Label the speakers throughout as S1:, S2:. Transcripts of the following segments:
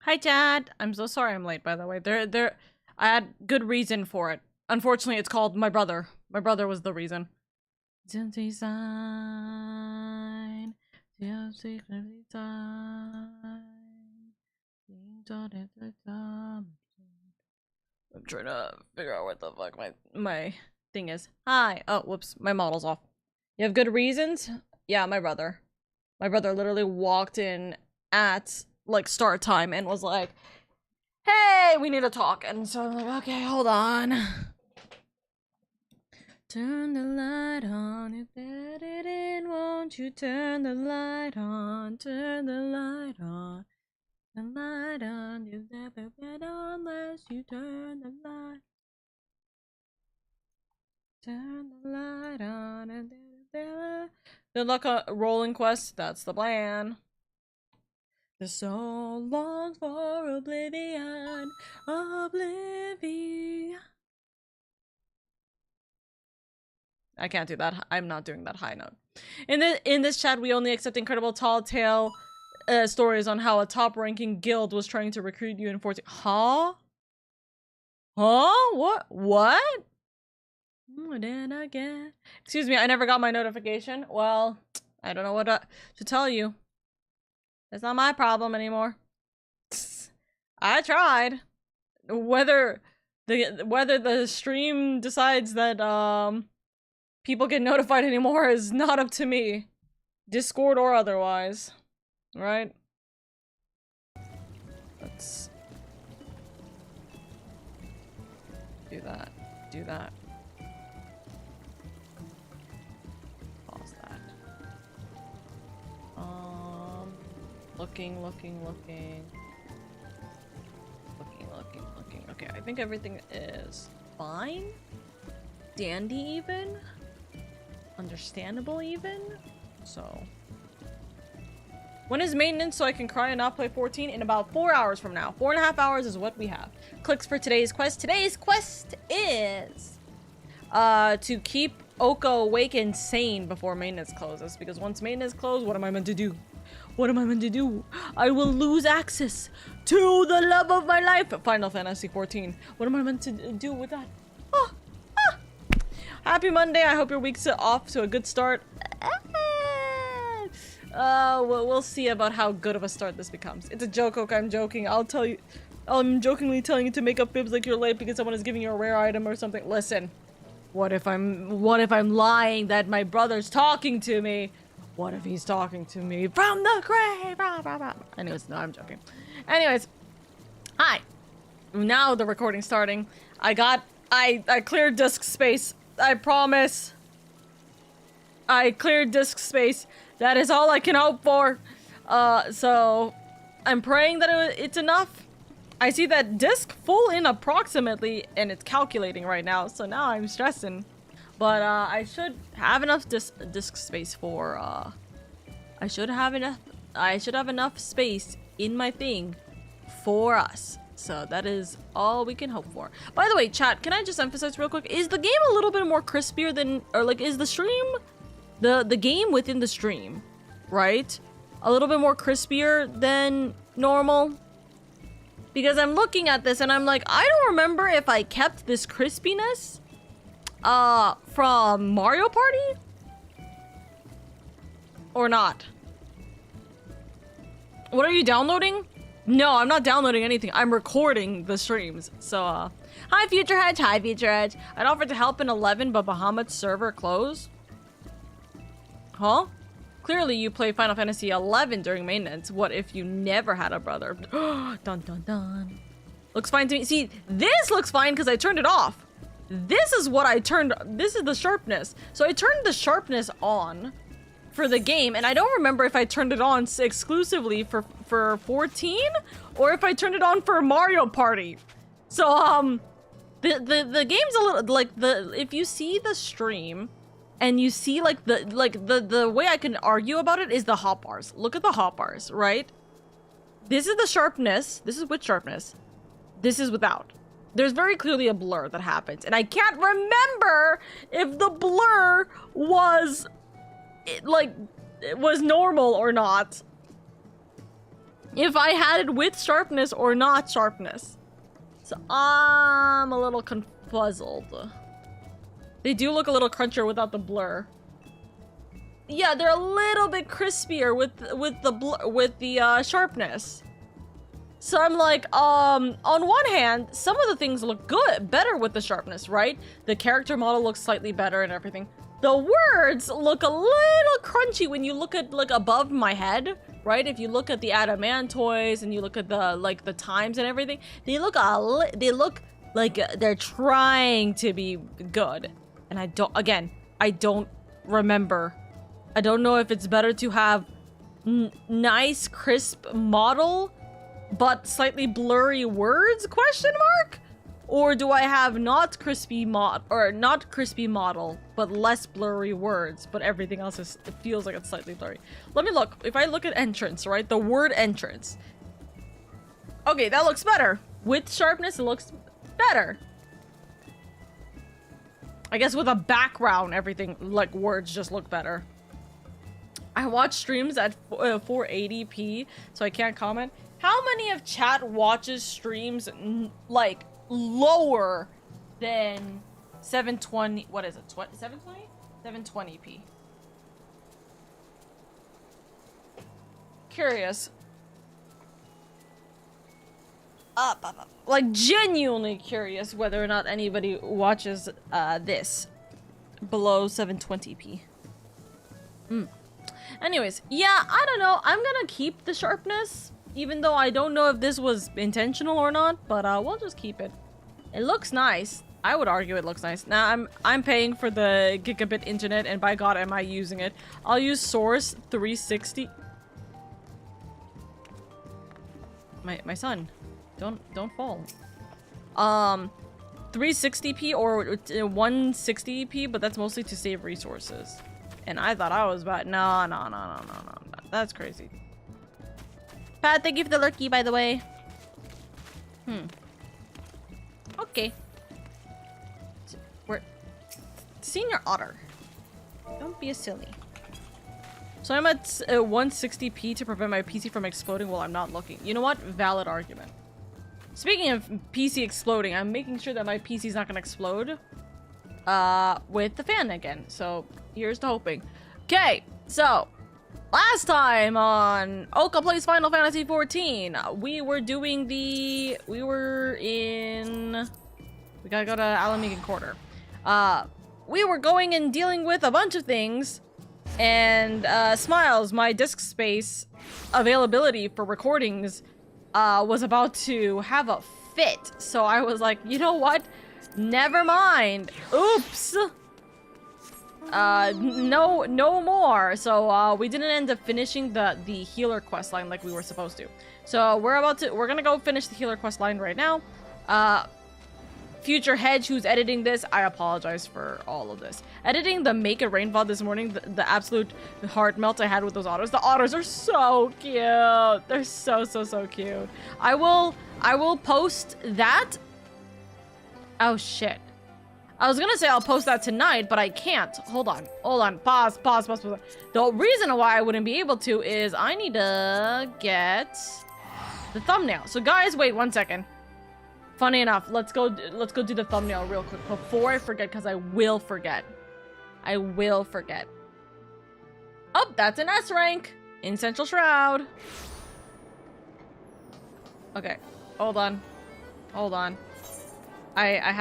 S1: Hi, Chad. I'm so sorry I'm late, by the way. I had good reason for it. Unfortunately, it's called my brother. My brother was the reason. I'm trying to figure out what the fuck my thing is. Hi. Oh, whoops. My model's off. You have good reasons? Yeah, my brother. My brother literally walked in at, like, start time and was like, hey, we need to talk. And so I'm like, okay, hold on. Turn the light on, you let it in, won't you turn the light on, turn the light on. The light on, you never get on unless you turn the light. Turn the light on and good luck on rolling quest, that's the plan. The soul longs for oblivion, oblivion. I can't do that. I'm not doing that high note. In this chat, we only accept incredible tall tale stories on how a top-ranking guild was trying to recruit you in 14. Huh? Huh? What? Then again. Excuse me, I never got my notification. Well, I don't know what to tell you. It's not my problem anymore. I tried. Whether the stream decides that people get notified anymore is not up to me. Discord or otherwise. Right? Let's do that. Do that. Pause that. Looking. Okay, I think everything is fine. Dandy even. Understandable even. So. When is maintenance so I can cry and not play 14? In about 4 hours from now. 4.5 hours is what we have. Clicks for today's quest. Today's quest is to keep Oka awake and sane before maintenance closes. Because once maintenance closes, what am I meant to do? What am I meant to do? I will lose access to the love of my life. Final Fantasy 14. What am I meant to do with that? Happy Monday. I hope your week's off to a good start. We'll see about how good of a start this becomes. It's a joke, Oka. I'm joking. I'll tell you. I'm jokingly telling you to make up fibs like you're late because someone is giving you a rare item or something. Listen. What if I'm lying that my brother's talking to me? What if he's talking to me from the grave? Anyways, no, I'm joking. Anyways, hi. Now the recording's starting. I cleared disk space. I promise. I cleared disk space. That is all I can hope for. So I'm praying that it's enough. I see that disk full in approximately, and it's calculating right now. So now I'm stressing. But I should have enough disk space for I should have enough space in my thing for us. So that is all we can hope for. By the way, chat, can I just emphasize real quick? Is the game a little bit more crispier than, or like, is the stream, the game within the stream, right? A little bit more crispier than normal? Because I'm looking at this and I'm like, I don't remember if I kept this crispiness from Mario Party or not. What are you downloading? No, I'm not downloading anything. I'm recording the streams. So, hi Future Hedge, hi Future Hedge. I'd offered to help in 11, but Bahamut's server closed. Huh? Clearly you play Final Fantasy 11 during maintenance. What if you never had a brother? Dun dun dun. Looks fine to me. See, this looks fine because I turned it off. This is what I turned. This is the sharpness. So I turned the sharpness on for the game, and I don't remember if I turned it on exclusively for 14 or if I turned it on for Mario Party. So the game's a little like if you see the stream and you see like the way I can argue about it is the hotbars. Look at the hotbars, right? This is the sharpness. This is with sharpness. This is without. There's very clearly a blur that happens, and I can't remember if the blur was normal or not. if I had it with sharpness or not sharpness. So I'm a little confuzzled. They do look a little crunchier without the blur. Yeah, they're a little bit crispier with the sharpness. So I'm like, on one hand, some of the things look better with the sharpness, right? The character model looks slightly better and everything. The words look a little crunchy when you look at, like, above my head, right? If you look at the adamantoids and you look at the, like, the times and everything, they look like they're trying to be good. And I don't remember. I don't know if it's better to have nice, crisp model, but slightly blurry words, question mark? Or do I have not crispy model, but less blurry words, but everything else it feels like it's slightly blurry. Let me look. If I look at entrance, right? The word entrance. Okay, that looks better. With sharpness, it looks better. I guess with a background, everything, like, words just look better. I watch streams at 480p, so I can't comment. How many of chat watches streams, like, lower than 720? What is it? 720? 720p. Curious. Like, genuinely curious whether or not anybody watches this below 720p. Anyways, yeah, I don't know. I'm gonna keep the sharpness, even though I don't know if this was intentional or not, but we'll just keep it. It looks nice. I would argue it looks nice. Now, I'm paying for the gigabit internet, and by God, am I using it. I'll use Source 360. My son, don't fall. 360p or 160p, but that's mostly to save resources. And I thought I was about no. That's crazy. Pat, thank you for the lurky, by the way. Okay. We're Senior Otter. Don't be a silly. So I'm at 160p to prevent my PC from exploding while I'm not looking. You know what? Valid argument. Speaking of PC exploding, I'm making sure that my PC's not gonna explode with the fan again. So here's to hoping. Okay, so last time on Oka Plays Final Fantasy XIV, we gotta go to Alamegan Quarter. We were going and dealing with a bunch of things, and Smiles, my disk space availability for recordings, was about to have a fit. So I was like, you know what? Never mind. Oops. No more. So we didn't end up finishing the healer quest line like we were supposed to. So we're gonna go finish the healer quest line right now. Future Hedge, who's editing this, I apologize for all of this. Editing the Make It Rain VOD this morning, the absolute heart melt I had with those otters. The otters are so cute. They're so cute. I will post that. Oh shit. I was gonna say I'll post that tonight, but I can't. Hold on. Pause. The reason why I wouldn't be able to is I need to get the thumbnail. So guys, wait 1 second. Funny enough, let's go do the thumbnail real quick before I forget, because I will forget. Oh, that's an S rank in Central Shroud. Okay, hold on. I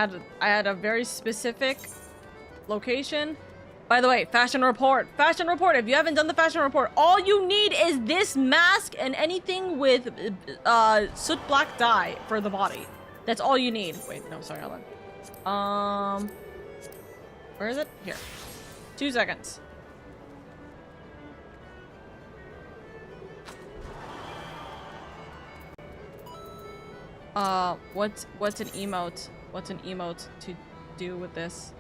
S1: had a very specific location. By the way, fashion report. If you haven't done the fashion report, all you need is this mask and anything with soot black dye for the body. That's all you need. Wait, no, sorry, hold on. Where is it? Here. 2 seconds. What's an emote? What's an emote to do with this?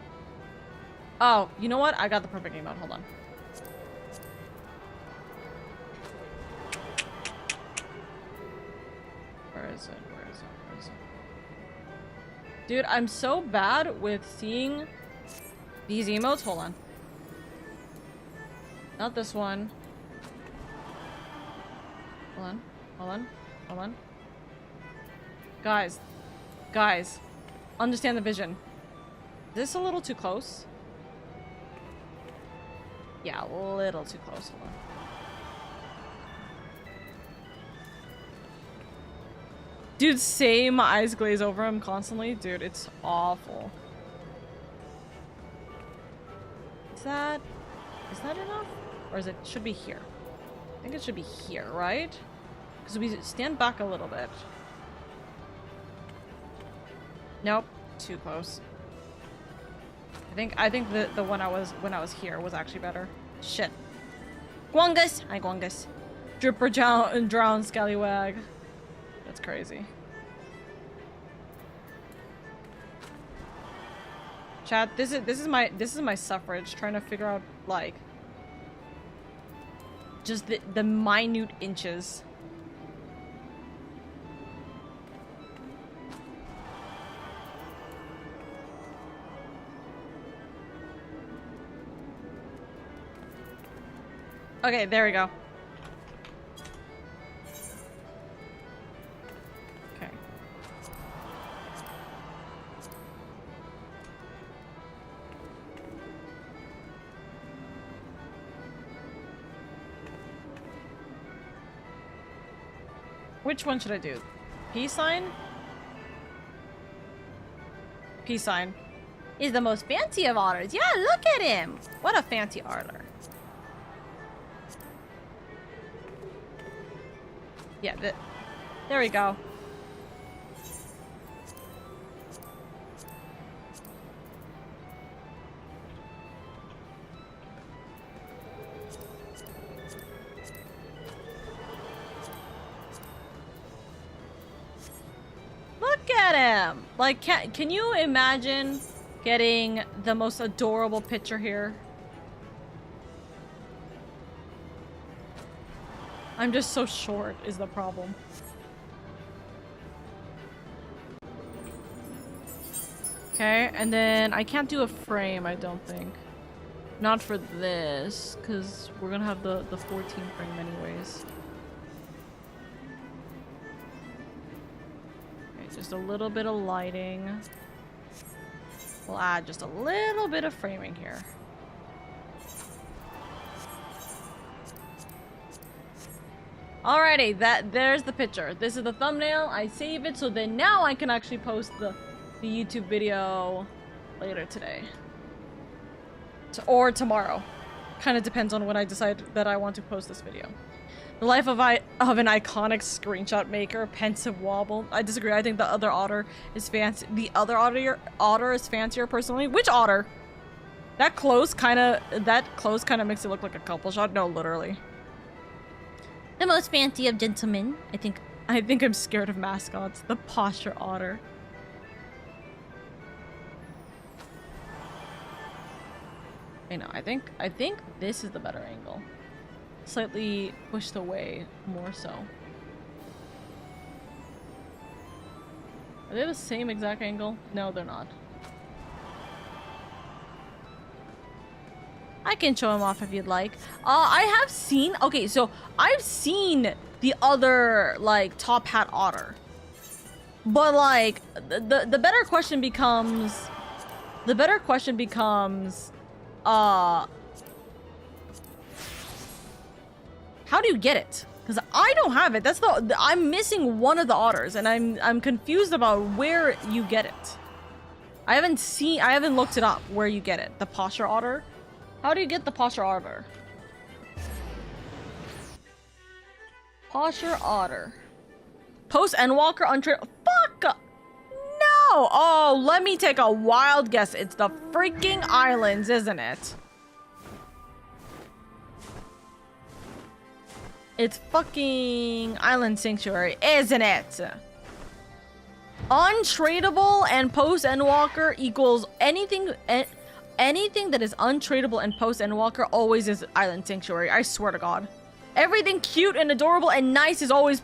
S1: Oh, you know what? I got the perfect emote. Hold on. Where is it? Dude, I'm so bad with seeing these emotes. Hold on. Not this one. Hold on. Hold on. Hold on. Guys. Guys. Understand the vision. Is this a little too close? Yeah, a little too close. Hold on. Dude, say my eyes glaze over him constantly. Dude, it's awful. Is that enough? Or is it should be here? I think it should be here, right? Because we stand back a little bit. Nope, too close. I think the one when I was here was actually better. Shit. Gwungus! Hi, Gwungus. Dripper drown scallywag. That's crazy. Chat, this is my suffrage trying to figure out like just the minute inches. Okay, there we go. Okay. Which one should I do? Peace sign? Peace sign. He's the most fancy of otters. Yeah, look at him. What a fancy otter. Yeah, there we go. Look at him! Like, can you imagine getting the most adorable picture here? I'm just so short is the problem. Okay, and then I can't do a frame, I don't think. Not for this, because we're gonna have the 14 frame anyways. Okay, just a little bit of lighting. We'll add just a little bit of framing here. Alrighty, there's the picture. This is the thumbnail. I save it so then now I can actually post the YouTube video later today. Or tomorrow. Kind of depends on when I decide that I want to post this video. The life of an iconic screenshot maker, pensive wobble. I disagree. I think the other otter is fancy. The other otter is fancier personally. Which otter? That close kind of makes it look like a couple shot. No, literally. The most fancy of gentlemen. I think I'm scared of mascots. The posture otter. I know. I think this is the better angle. Slightly pushed away more so. Are they the same exact angle? No, they're not. I can show him off if you'd like. I have seen... Okay, so I've seen the other, like, top hat otter. But, like, the better question becomes... The better question becomes... How do you get it? Because I don't have it. I'm missing one of the otters, and I'm confused about where you get it. I haven't looked it up where you get it. The posture otter? How do you get the posture otter? Posture otter. Post Endwalker untradeable. Fuck! No! Oh, let me take a wild guess. It's the freaking islands, isn't it? It's fucking Island Sanctuary, isn't it? Untradeable and post Endwalker equals anything. Anything that is untradeable and post Endwalker always is Island Sanctuary. I swear to God. Everything cute and adorable and nice is always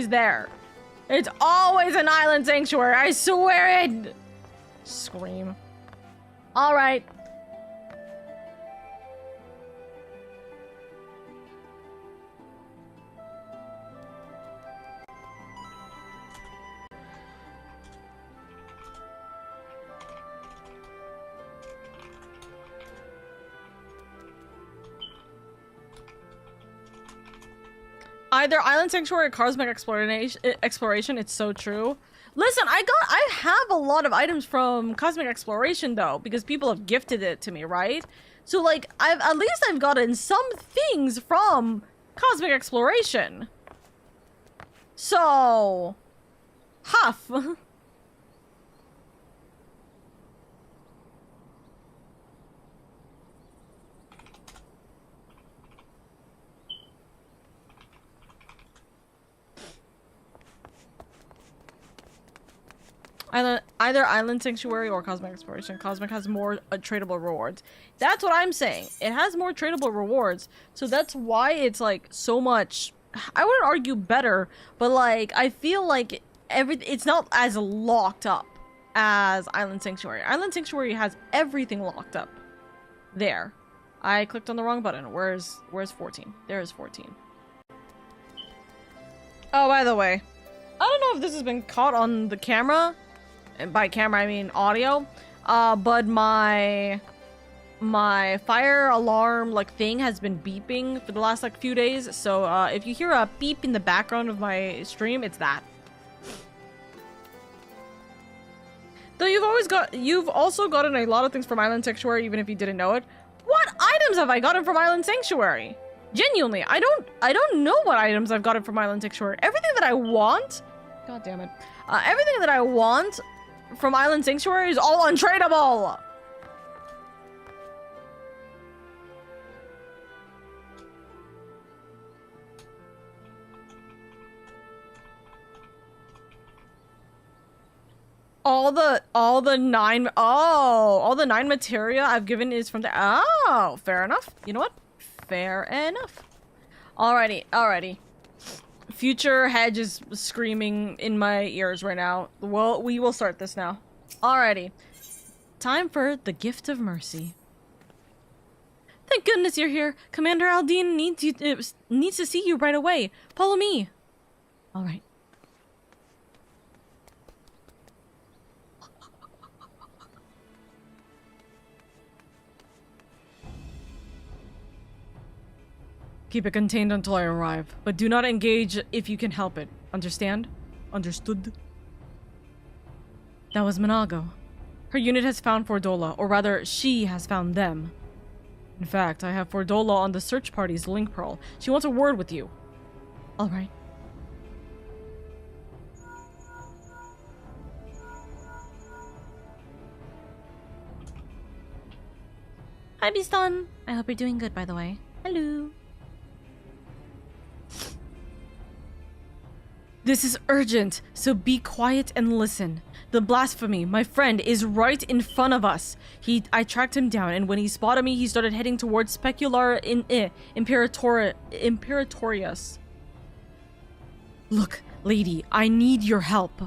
S1: there. It's always an Island Sanctuary. I swear it. Scream. All right. Either Island Sanctuary or Cosmic Exploration. It's so true. Listen, I have a lot of items from Cosmic Exploration though, because people have gifted it to me, right? So like, at least I've gotten some things from Cosmic Exploration. So, huff. Either Island Sanctuary or Cosmic Exploration. Cosmic has more tradable rewards. That's what I'm saying. It has more tradable rewards, so that's why it's like so much. I wouldn't argue better, but like I feel like it's not as locked up as Island Sanctuary. Island Sanctuary has everything locked up. There, I clicked on the wrong button. Where's 14? There is 14. Oh, by the way, I don't know if this has been caught on the camera. And by camera, I mean audio. But my fire alarm like thing has been beeping for the last like few days. So if you hear a beep in the background of my stream, it's that. Though you've also gotten a lot of things from Island Sanctuary, even if you didn't know it. What items have I gotten from Island Sanctuary? Genuinely, I don't know what items I've gotten from Island Sanctuary. Everything that I want, god damn it, everything that I want from Island Sanctuary is all untradeable. All the nine materia I've given is from the oh, fair enough. You know what? Fair enough. Alrighty. Future Hedge is screaming in my ears right now. Well, we will start this now. Alrighty. Time for the Gift of Mercy. Thank goodness you're here. Commander Aldine needs to see you right away. Follow me. Alright. Keep it contained until I arrive, but do not engage if you can help it. Understand? Understood? That was Monago. Her unit has found Fordola, or rather, she has found them. In fact, I have Fordola on the search party's link pearl. She wants a word with you. Alright. Hi, Bistan. I hope you're doing good, by the way. Hello. This is urgent, so be quiet and listen. The blasphemy, my friend, is right in front of us. I tracked him down, and when he spotted me, he started heading towards Specular Imperatorius. Look, lady, I need your help.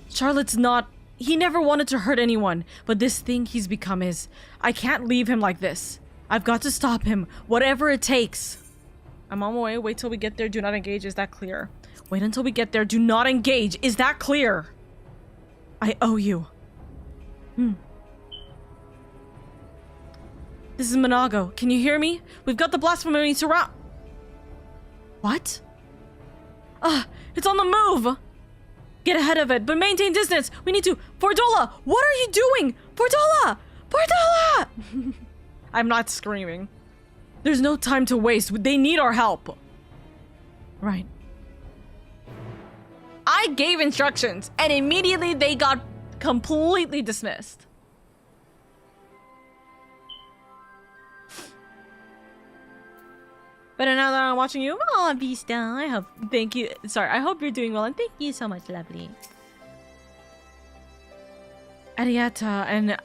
S1: Charlotte's not... He never wanted to hurt anyone, but this thing he's become is... I can't leave him like this. I've got to stop him, whatever it takes. I'm on my way. Wait till we get there. Do not engage. Is that clear? Wait until we get there. Do not engage. Is that clear? I owe you. This is Monago. Can you hear me? We've got the blasphemy surround... What? It's on the move! Get ahead of it, but maintain distance! We need to... Fordola! What are you doing? Fordola! Fordola! I'm not screaming. There's no time to waste. They need our help. Right. I gave instructions, and immediately they got completely dismissed. But now that I'm watching you, oh, Vista, I hope, thank you. Sorry, I hope you're doing well, and thank you so much, lovely. Ariata and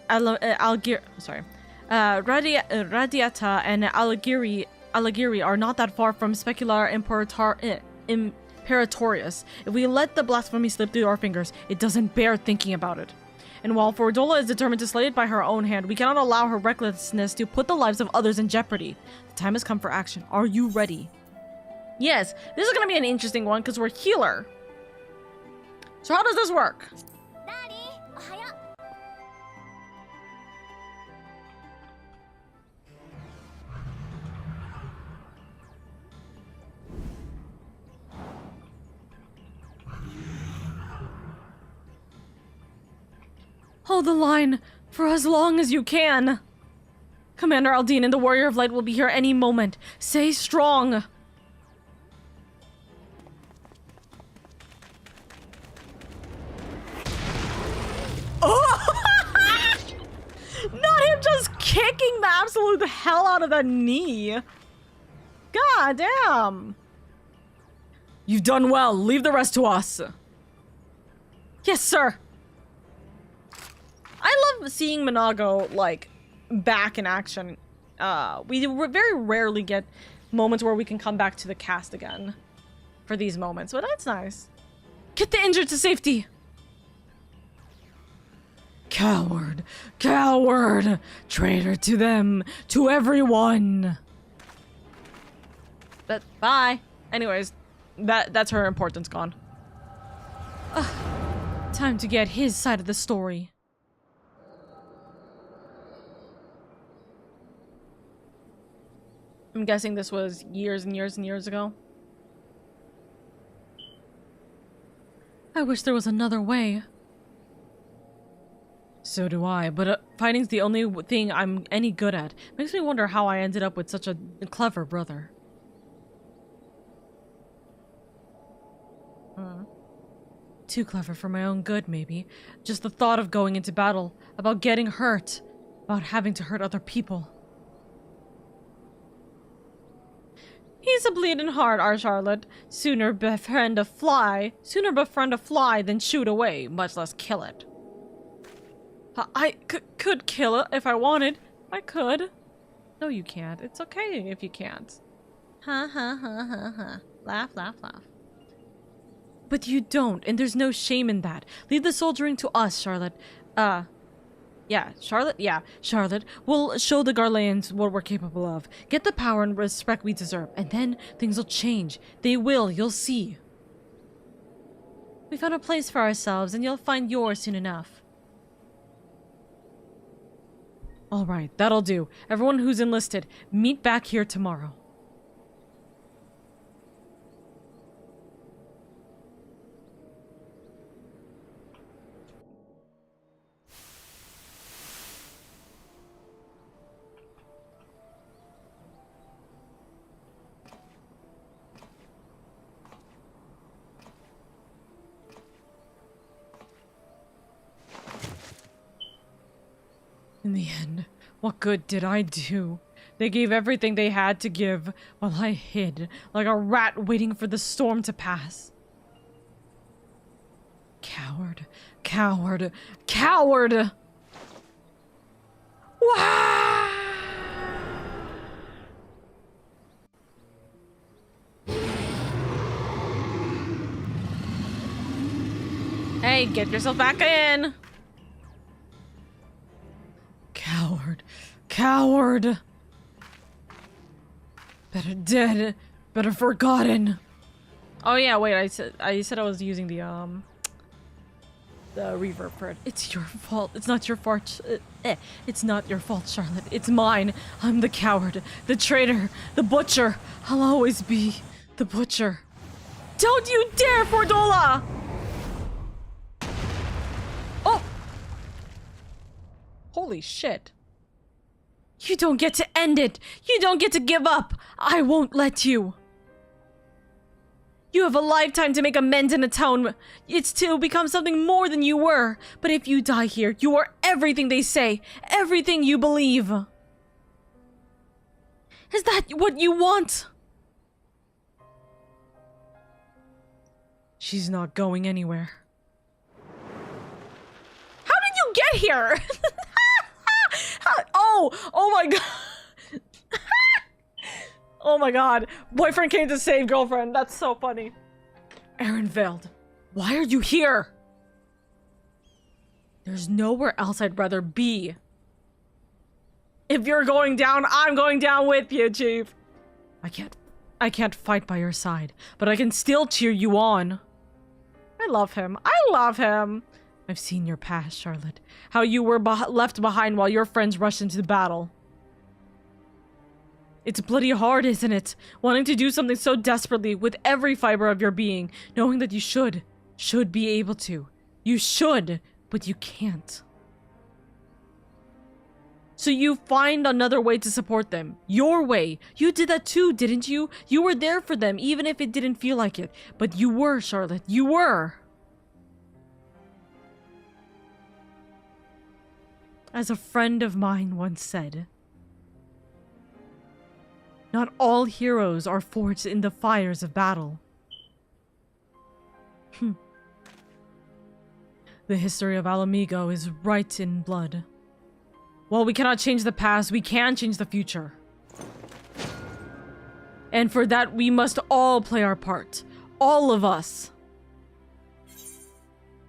S1: Radiata and Alagiri are not that far from Specular Imperatorius. If we let the blasphemy slip through our fingers, it doesn't bear thinking about it. And while Fordola is determined to slay it by her own hand, we cannot allow her recklessness to put the lives of others in jeopardy. The time has come for action. Are you ready? Yes, this is going to be an interesting one because we're healer. So how does this work? Hold the line for as long as you can. Commander Aldine and the Warrior of Light will be here any moment. Stay strong. Oh! Not him just kicking the absolute hell out of the knee. God damn. You've done well. Leave the rest to us. Yes, sir. I love seeing Minago, like, back in action. We very rarely get moments where we can come back to the cast again for these moments, but that's nice. Get the injured to safety. Coward, coward, traitor to them, to everyone. But bye. Anyways, that's her importance gone. Time to get his side of the story. I'm guessing this was years and years and years ago. I wish there was another way. So do I, but fighting's the only thing I'm any good at. Makes me wonder how I ended up with such a clever brother. Too clever for my own good, maybe. Just the thought of going into battle, about getting hurt, about having to hurt other people. He's a bleeding heart, our Charlotte. Sooner befriend a fly than shoot away, much less kill it. I could kill it if I wanted. I could. No, you can't. It's okay if you can't. Ha ha ha ha ha. Laugh, laugh, laugh. But you don't, and there's no shame in that. Leave the soldiering to us, Charlotte. Charlotte? Yeah, Charlotte. We'll show the Garleans what we're capable of. Get the power and respect we deserve, and then things will change. They will, you'll see. We found a place for ourselves, and you'll find yours soon enough. Alright, that'll do. Everyone who's enlisted, meet back here tomorrow. In the end, what good did I do? They gave everything they had to give, while I hid, like a rat waiting for the storm to pass. Coward, coward, coward! Wah! Hey, get yourself back in! Coward. Coward. Better dead. Better forgotten. Oh yeah, wait, I said I was using the reverb for it. It's your fault. It's not your fault. It's not your fault, Charlotte. It's mine. I'm the coward. The traitor. The butcher. I'll always be the butcher. Don't you dare, Fordola! Oh! Holy shit. You don't get to end it. You don't get to give up. I won't let you. You have a lifetime to make amends and atonement. It's to become something more than you were. But if you die here, you are everything they say. Everything you believe. Is that what you want? She's not going anywhere. How did you get here? Oh my god. Oh my god. Boyfriend came to save girlfriend. That's so funny. Ehrenfeld, why are you here? There's nowhere else I'd rather be. If you're going down, I'm going down with you, Chief. I can't fight by your side, but I can still cheer you on. I love him. I love him. I've seen your past, Charlotte. How you were left behind while your friends rushed into the battle. It's bloody hard, isn't it? Wanting to do something so desperately with every fiber of your being, knowing that you should be able to. You should, but you can't. So you find another way to support them. Your way. You did that too, didn't you? You were there for them, even if it didn't feel like it. But you were, Charlotte. You were. As a friend of mine once said, not all heroes are forged in the fires of battle. The history of Alamigo is right in blood. While we cannot change the past, we can change the future. And for that, we must all play our part. All of us.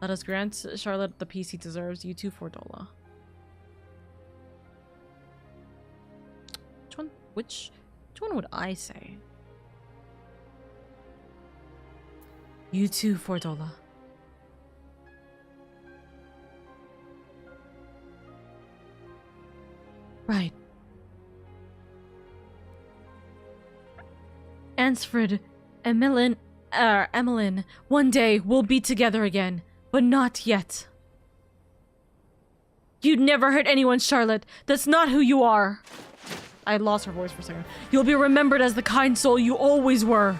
S1: Let us grant Charlotte the peace he deserves. You too, $4. Which one would I say? You too, $4. Right. Ansfrid, Emmeline, one day we'll be together again, but not yet. You'd never hurt anyone, Charlotte. That's not who you are. I lost her voice for a second. You'll be remembered as the kind soul you always were.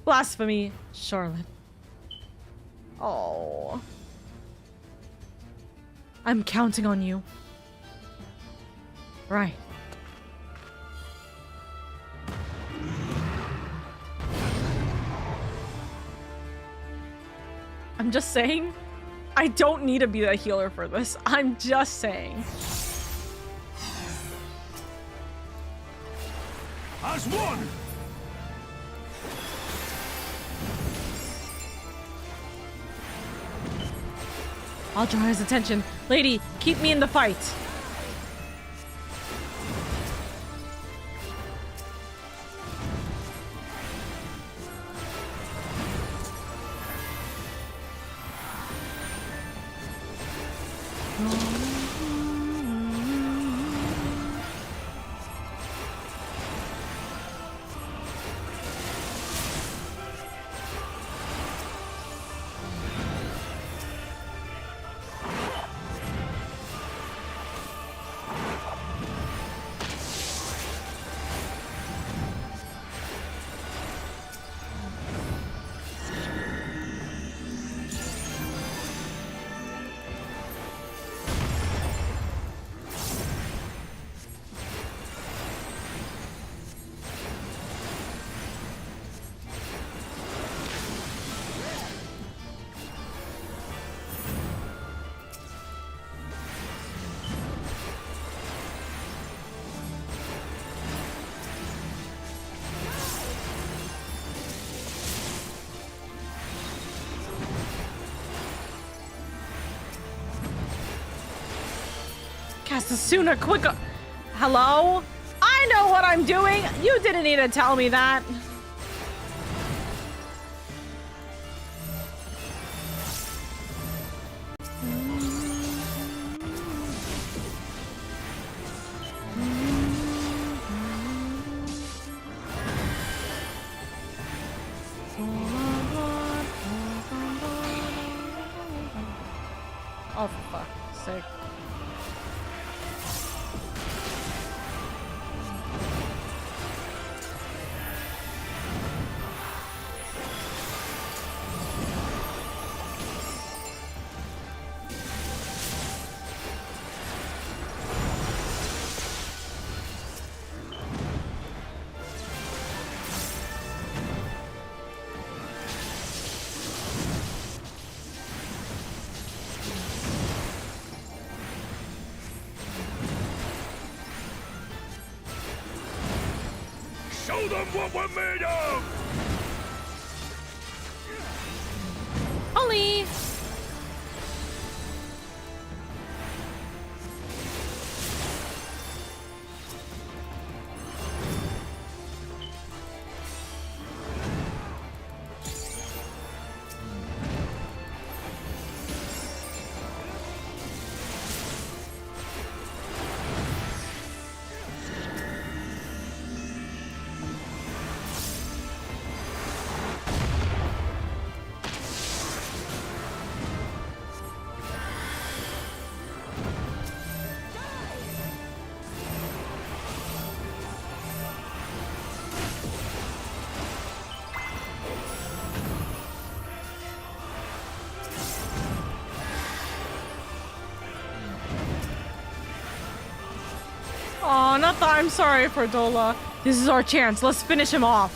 S1: Blasphemy, Charlotte. Oh. I'm counting on you. Right. I'm just saying, I don't need to be the healer for this. I'm just saying.
S2: As one!
S1: I'll draw his attention. Lady, keep me in the fight. Cast it sooner, quicker. Hello? I know what I'm doing. You didn't need to tell me that. Oh, for fuck's sake.
S2: Show them what we're made of!
S1: Ollie! not the I'm sorry for Dola. This is our chance. Let's finish him off.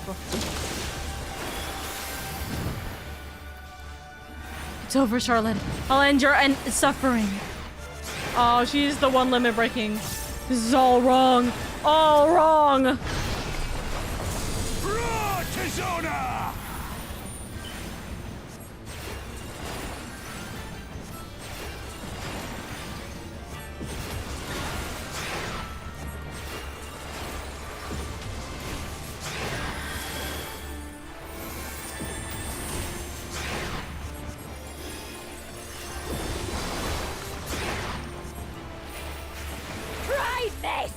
S1: It's over, Charlotte. I'll end your suffering. Oh, she's the one limit breaking. This is all wrong. All wrong.
S2: Raw Tizona!
S3: Try this!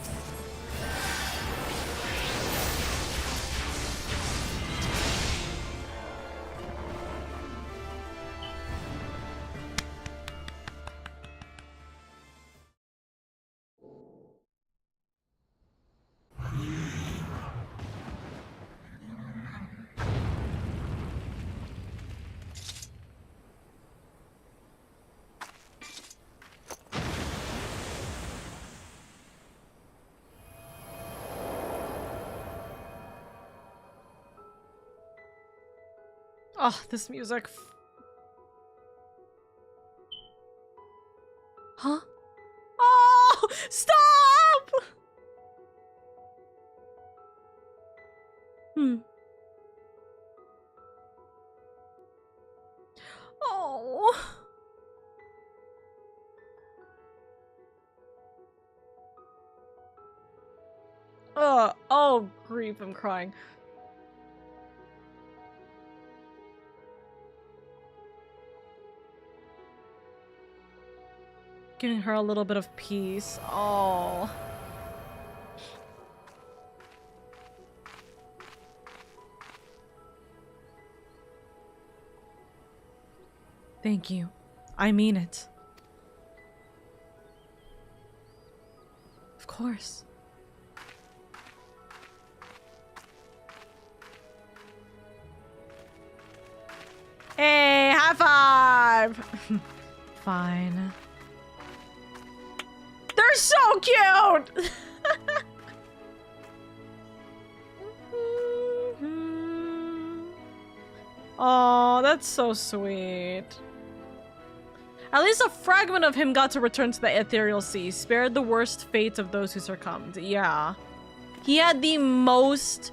S1: Oh, this music. Huh? Oh, stop! Oh. Oh, grief, I'm crying. Giving her a little bit of peace. Oh. Thank you. I mean it. Of course. Hey, high five! Fine. They're so cute! Oh, that's so sweet. At least a fragment of him got to return to the ethereal sea, spared the worst fate of those who succumbed. Yeah. He had the most...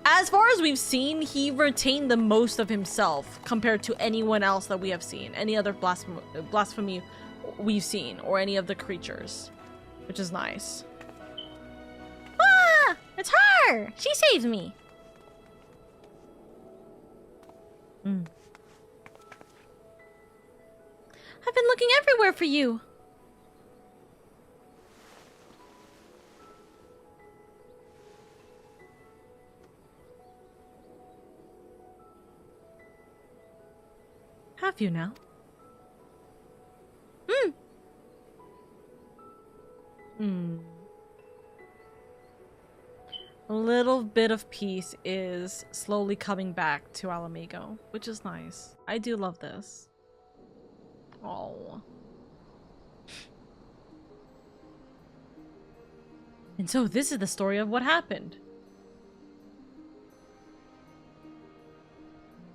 S1: As far as we've seen, he retained the most of himself compared to anyone else that we have seen. Any other blasphemy we've seen, or any of the creatures. Which is nice.
S3: Ah! It's her! She saves me! I've been looking everywhere for you!
S1: Have you now? A little bit of peace is slowly coming back to Alamigo, which is nice. I do love this. Oh. And so this is the story of what happened.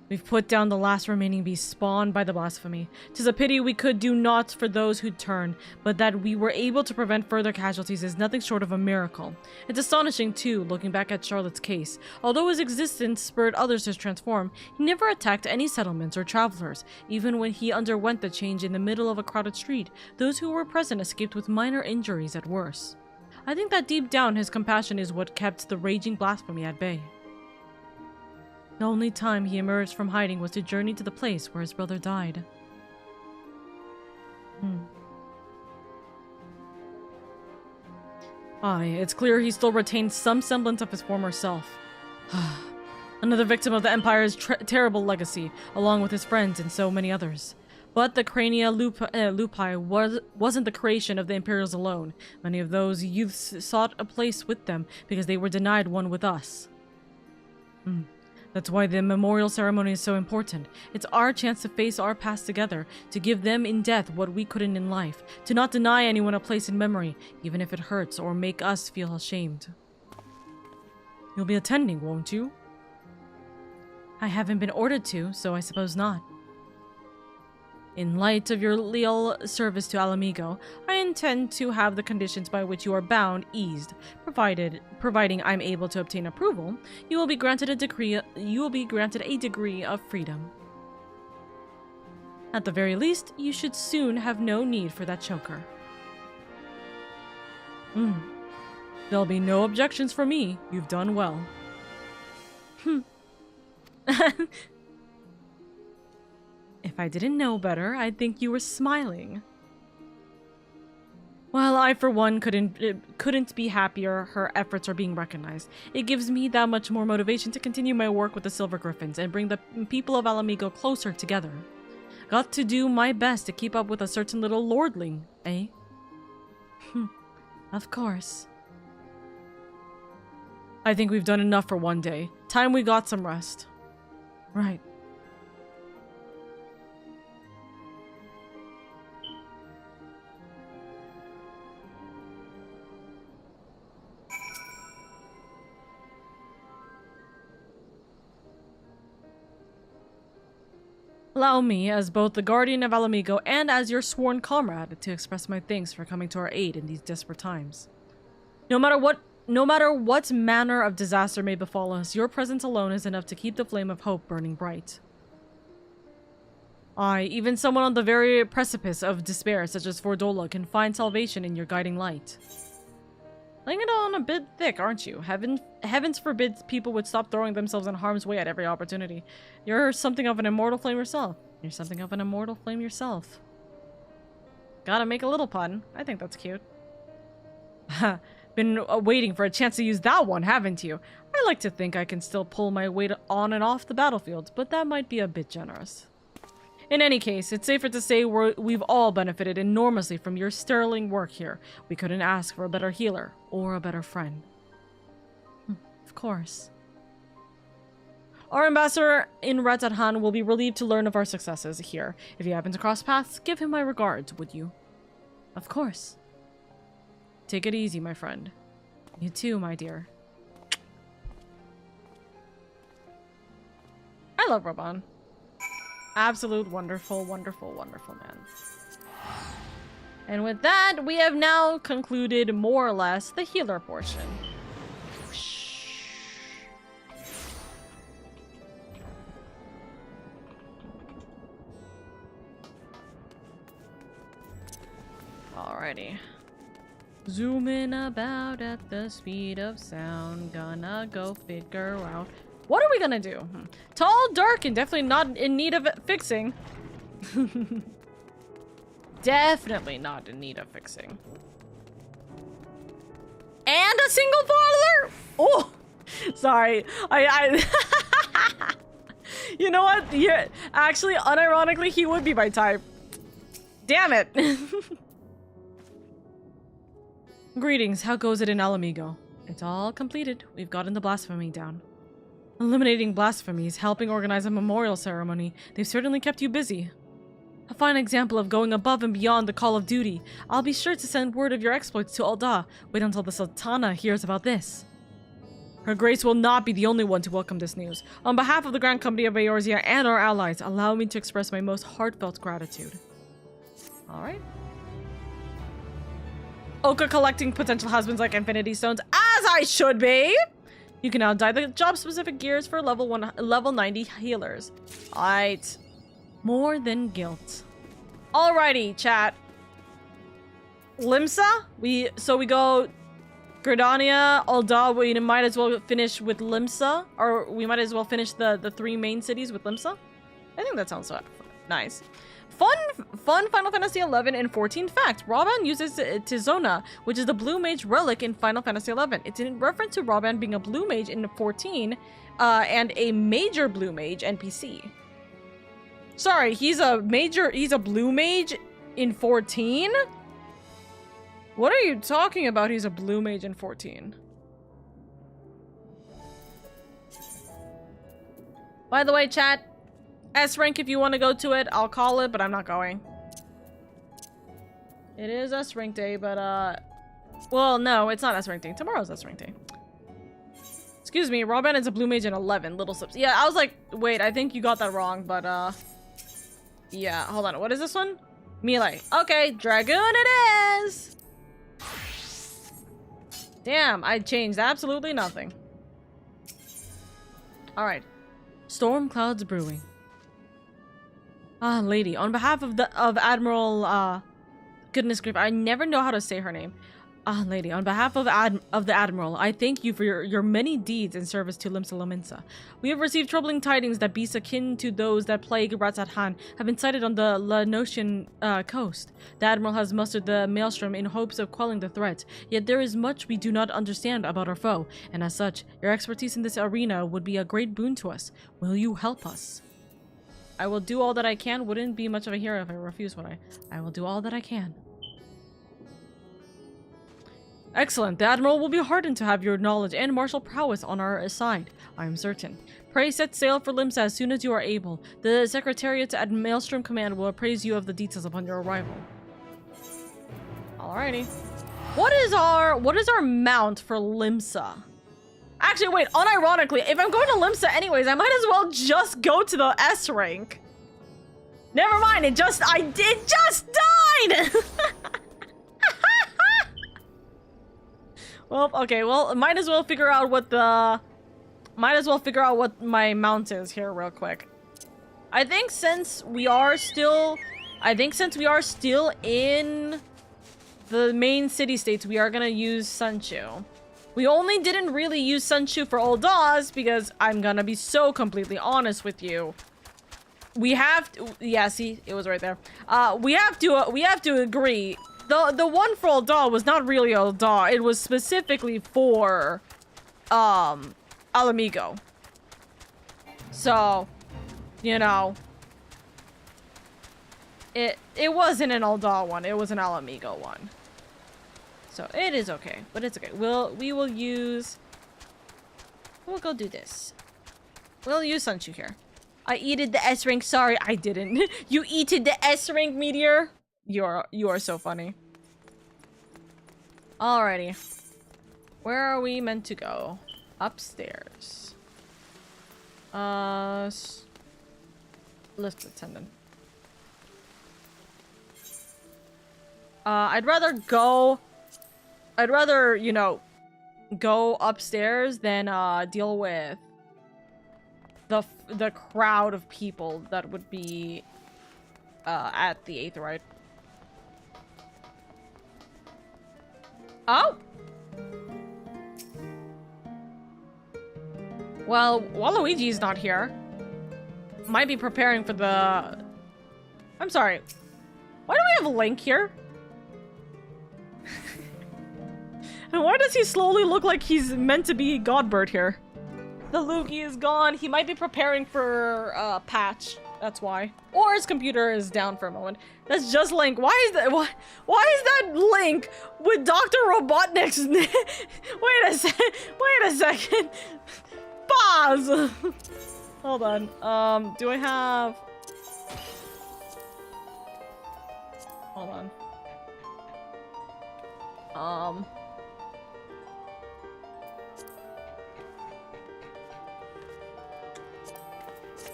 S1: We've put down the last remaining beast spawned by the blasphemy. 'Tis a pity we could do naught for those who'd turn, but that we were able to prevent further casualties is nothing short of a miracle. It's astonishing, too, looking back at Charlotte's case. Although his existence spurred others to transform, he never attacked any settlements or travelers. Even when he underwent the change in the middle of a crowded street, those who were present escaped with minor injuries at worst. I think that deep down his compassion is what kept the raging blasphemy at bay. The only time he emerged from hiding was to journey to the place where his brother died. Aye, it's clear he still retained some semblance of his former self. Another victim of the Empire's terrible legacy, along with his friends and so many others. But the Crania Lupi wasn't the creation of the Imperials alone. Many of those youths sought a place with them because they were denied one with us. That's why the memorial ceremony is so important. It's our chance to face our past together, to give them in death what we couldn't in life, to not deny anyone a place in memory, even if it hurts or make us feel ashamed. You'll be attending, won't you? I haven't been ordered to, so I suppose not. In light of your leal service to Alamigo, I intend to have the conditions by which you are bound eased. Providing I'm able to obtain approval, you will be granted a degree of freedom. At the very least, you should soon have no need for that choker. There'll be no objections from me. You've done well. If I didn't know better, I'd think you were smiling. Well, I for one couldn't be happier her efforts are being recognized. It gives me that much more motivation to continue my work with the Silver Griffins and bring the people of Alamigo closer together. Got to do my best to keep up with a certain little lordling, eh? Of course. I think we've done enough for one day. Time we got some rest. Right. Allow me, as both the guardian of Alamigo and as your sworn comrade, to express my thanks for coming to our aid in these desperate times. No matter what manner of disaster may befall us, your presence alone is enough to keep the flame of hope burning bright. Aye, even someone on the very precipice of despair, such as Fordola, can find salvation in your guiding light. Laying it on a bit thick, aren't you? Heavens forbid people would stop throwing themselves in harm's way at every opportunity. You're something of an immortal flame yourself. You're something of an immortal flame yourself. Gotta make a little pun. I think that's cute. Been waiting for a chance to use that one, haven't you? I like to think I can still pull my weight on and off the battlefield, but that might be a bit generous. In any case, it's safer to say we've all benefited enormously from your sterling work here. We couldn't ask for a better healer or a better friend. Of course. Our ambassador in Ratathan will be relieved to learn of our successes here. If you happen to cross paths, give him my regards, would you? Of course. Take it easy, my friend. You too, my dear. I love Raban. Absolute wonderful, wonderful, wonderful man. And with that, we have now concluded more or less the healer portion. Alrighty. Zooming about at the speed of sound. Gonna go figure out. What are we gonna do? Tall, dark, and definitely not in need of fixing. Definitely not in need of fixing. And a single father? Oh! Sorry. I You know what? Yeah, actually, unironically, he would be my type. Damn it. Greetings, how goes it in Alamigo? It's all completed. We've gotten the blasphemy down. Eliminating blasphemies, helping organize a memorial ceremony. They've certainly kept you busy. A fine example of going above and beyond the call of duty. I'll be sure to send word of your exploits to Alda. Wait until the Sultana hears about this. Her Grace will not be the only one to welcome this news. On behalf of the Grand Company of Eorzea and our allies, allow me to express my most heartfelt gratitude. Alright. Oka collecting potential husbands like Infinity Stones, as I should be! You can now dye the job-specific gears for level 90 healers. Alright. More than guilt. Alrighty, chat. Limsa? We go Gridania, Alda, we might as well finish with Limsa. Or we might as well finish the three main cities with Limsa. I think that sounds so nice. Fun Final Fantasy XI and 14 fact. Raban uses Tizona, which is the blue mage relic in Final Fantasy XI. It's in reference to Raban being a blue mage in 14 and a major blue mage NPC. Sorry, he's a blue mage in 14? What are you talking about? He's a blue mage in 14. By the way, chat, S rank if you want to go to it, I'll call it, but I'm not going. It is S rank day, but well, no, it's not S rank day. Tomorrow's S rank day. Excuse me, Raw Bandit's a blue mage in 11, little slips. Yeah, I was like, wait, I think you got that wrong, but yeah, hold on. What is this one? Melee. Okay, Dragoon it is! Damn, I changed absolutely nothing. Alright. Storm clouds brewing. Ah, lady, on behalf of Admiral, goodness grief, I never know how to say her name. Ah, lady, on behalf of the Admiral, I thank you for your many deeds in service to Limsa Lominsa. We have received troubling tidings that beasts akin to those that plague Ratzat-Han have been sighted on the Lanosian coast. The Admiral has mustered the Maelstrom in hopes of quelling the threat, yet there is much we do not understand about our foe, and as such, your expertise in this arena would be a great boon to us. Will you help us? I will do all that I can. Wouldn't be much of a hero if I refuse, would I? I will do all that I can. Excellent. The Admiral will be heartened to have your knowledge and martial prowess on our side, I am certain. Pray set sail for Limsa as soon as you are able. The Secretariat at Maelstrom Command will appraise you of the details upon your arrival. Alrighty. What is our mount for Limsa? Actually, wait, unironically, if I'm going to Limsa anyways, I might as well just go to the S rank. Never mind, it just died! Well, okay, well, might as well figure out what my mount is here real quick. I think since we are still in the main city-states, we are gonna use Sunchu. We only didn't really use Sunchu for Old Dawes because I'm gonna be so completely honest with you. We have to, yeah, see, it was right there. We have to agree. The one for Old Daw was not really Old Daw. It was specifically for, Alamigo. So, you know, it wasn't an Old Daw one. It was an Alamigo one. So it is okay, but it's okay. We'll go do this. We'll use Sunchu here. I eated the S rank. Sorry, I didn't. You eated the S rank, Meteor. You are so funny. Alrighty. Where are we meant to go? Upstairs. Lift attendant. I'd rather, you know, go upstairs than deal with the crowd of people that would be at the Aetheryte. Oh! Well, Waluigi's not here. Might be preparing for the... I'm sorry. Why do we have Link here? And why does he slowly look like he's meant to be Godbird here? The Luigi is gone. He might be preparing for patch. That's why. Or his computer is down for a moment. That's just Link. Why is that? Why is that Link with Dr. Robotnik's? Wait a second. Pause. Hold on. Do I have? Hold on.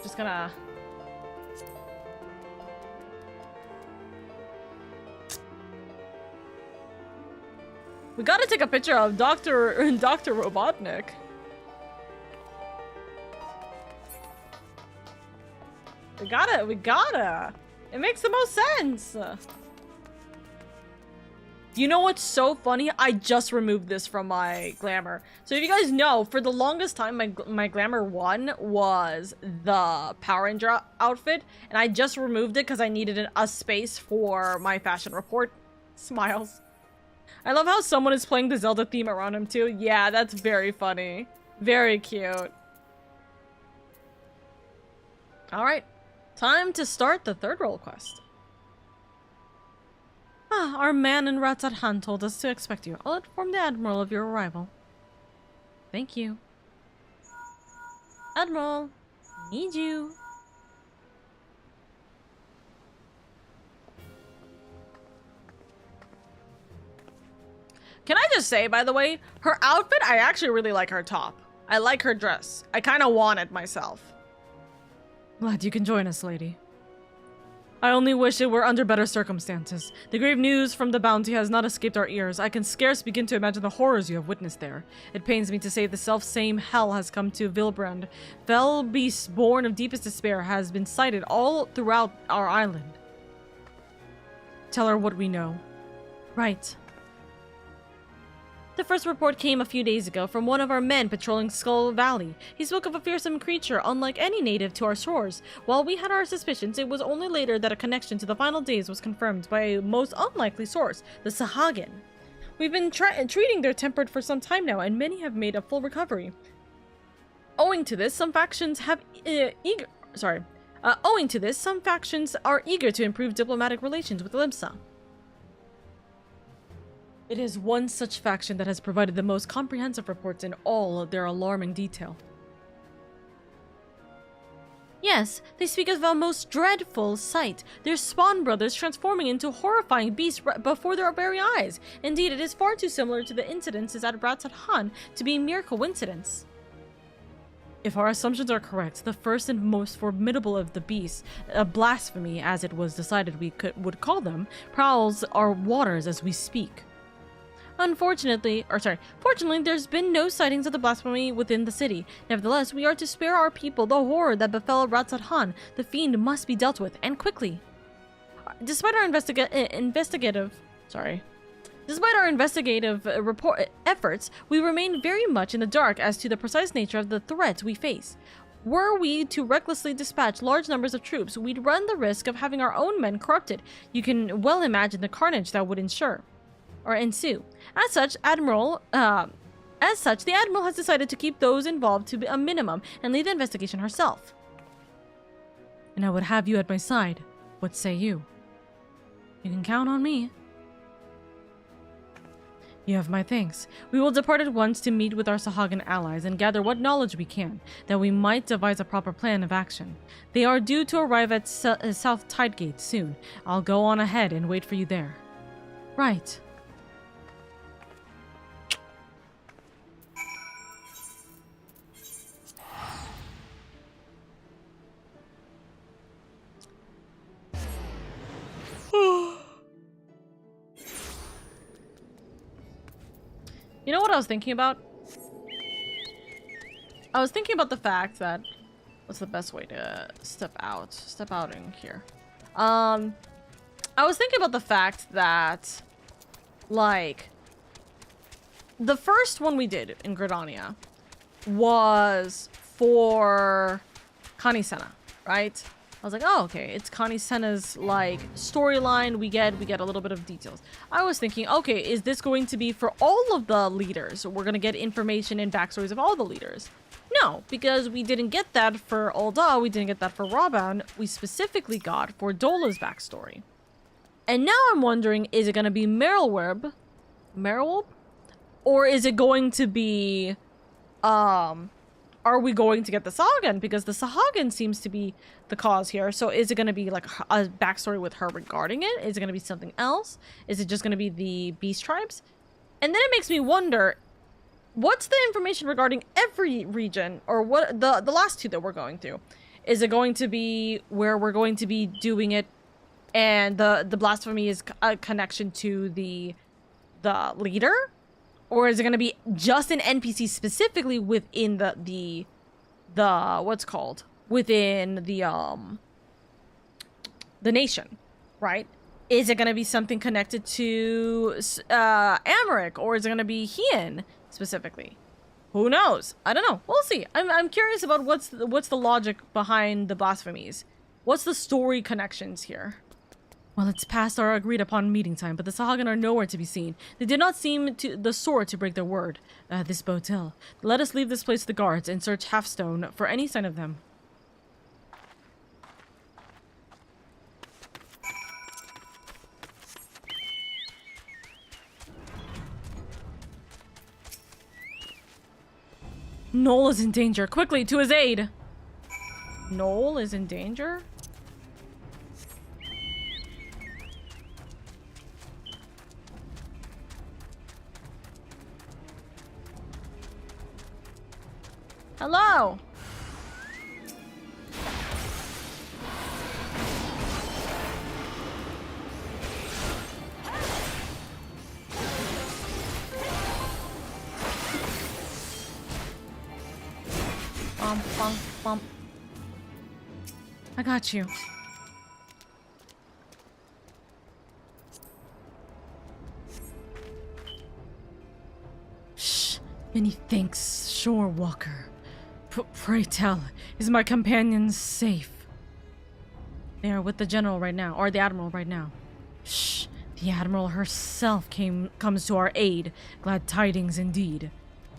S1: Just gonna. We gotta take a picture of Dr. Robotnik. We gotta. It makes the most sense. You know what's so funny? I just removed this from my glamour. So if you guys know, for the longest time, my glamour 1 was the Power Ranger outfit, and I just removed it because I needed a space for my fashion report. Smiles. I love how someone is playing the Zelda theme around him too. Yeah, that's very funny. Very cute. Alright. Time to start the third role quest. Ah, our man in Ratzat-Han told us to expect you. I'll inform the Admiral of your arrival. Thank you. Admiral.
S3: Need you.
S1: Can I just say, by the way, her outfit, I actually really like her top. I like her dress. I kind of want it myself. Glad you can join us, lady. I only wish it were under better circumstances. The grave news from the bounty has not escaped our ears. I can scarce begin to imagine the horrors you have witnessed there. It pains me to say the self-same hell has come to Vilbrand. Fell beast born of deepest despair has been sighted all throughout our island. Tell her what we know.
S3: Right. The first report came a few days ago from one of our men patrolling Skull Valley. He spoke of a fearsome creature unlike any native to our shores. While we had our suspicions, it was only later that a connection to the final days was confirmed by a most unlikely source, the Sahagin. We've been treating their tempered for some time now, and many have made a full recovery. Owing to this, some factions are eager to improve diplomatic relations with Limsa. It is one such faction that has provided the most comprehensive reports in all of their alarming detail. Yes, they speak of a most dreadful sight, their spawn brothers transforming into horrifying beasts before their very eyes. Indeed, it is far too similar to the incidences at Ratsat Han to be mere coincidence.
S1: If our assumptions are correct, the first and most formidable of the beasts, a blasphemy as it was decided we would call them, prowls our waters as we speak.
S3: Fortunately, there's been no sightings of the blasphemy within the city. Nevertheless, we are to spare our people the horror that befell Ratsat Han. The fiend must be dealt with, and quickly. Despite our investigative efforts, we remain very much in the dark as to the precise nature of the threats we face. Were we to recklessly dispatch large numbers of troops, we'd run the risk of having our own men corrupted. You can well imagine the carnage that would ensue. As such, the Admiral has decided to keep those involved to a minimum and lead the investigation herself.
S1: And I would have you at my side. What say you? You can count on me. You have my thanks. We will depart at once to meet with our Sahagin allies and gather what knowledge we can, that we might devise a proper plan of action. They are due to arrive at South Tidegate soon. I'll go on ahead and wait for you there.
S3: Right.
S1: You know what I was thinking about? I was thinking about the fact that... What's the best way to step out? Step out in here. I was thinking about the fact that... Like... The first one we did in Gridania was for Connie Senna, right? I was like, oh, okay, it's Connie Senna's, like, storyline. We get a little bit of details. I was thinking, okay, is this going to be for all of the leaders? We're gonna get information and backstories of all the leaders. No, because we didn't get that for Ulda, we didn't get that for Raban. We specifically got for Dola's backstory. And now I'm wondering, is it gonna be Merylwerb? Or is it going to be, are we going to get the Sahagin? Because the Sahagin seems to be the cause here. So is it going to be like a backstory with her regarding it? Is it going to be something else? Is it just going to be the beast tribes? And then it makes me wonder, what's the information regarding every region? Or what the last two that we're going through? Is it going to be where we're going to be doing it and the blasphemy is a connection to the leader? Or is it going to be just an NPC specifically within the what's called? Within the nation, right? Is it going to be something connected to Amaric? Or is it going to be Hien specifically? Who knows? I don't know. We'll see. I'm curious about what's the logic behind the blasphemies. What's the story connections here? Well, it's past our agreed upon meeting time, but the Sahagin are nowhere to be seen. They did not seem the sort to break their word. This Botel. Let us leave this place to the guards and search Halfstone for any sign of them. Noel is in danger. Quickly, to his aid!
S3: Noel is in danger? Hello! Bump, bump, bump. I got you. Shh. Many thanks, Shore Walker. Pray tell, is my companion safe? They are with the general right now, or the admiral right now. Shh. The admiral herself comes to our aid. Glad tidings indeed.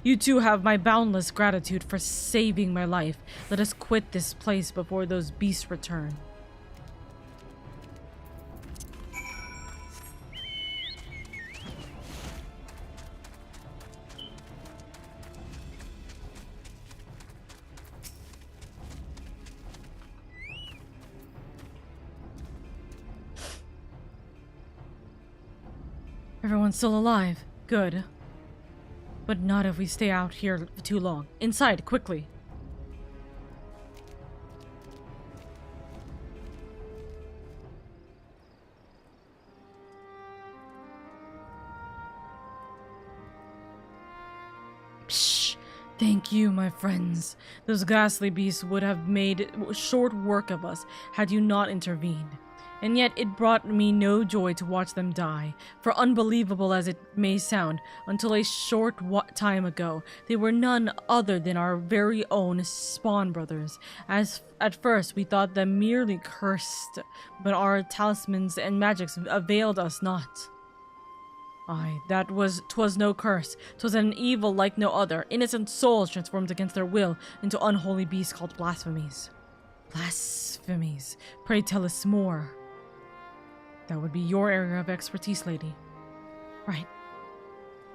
S3: You two have my boundless gratitude for saving my life. Let us quit this place before those beasts return. Everyone's still alive. Good. But not if we stay out here too long. Inside, quickly. Psh! Thank you, my friends. Those ghastly beasts would have made short work of us had you not intervened. And yet it brought me no joy to watch them die, for unbelievable as it may sound, until a short time ago, they were none other than our very own spawn brothers. As at first we thought them merely cursed, but our talismans and magics availed us not. Aye, 'twas no curse, 'twas an evil like no other, innocent souls transformed against their will into unholy beasts called blasphemies. Blasphemies, pray tell us more. That would be your area of expertise, lady. Right.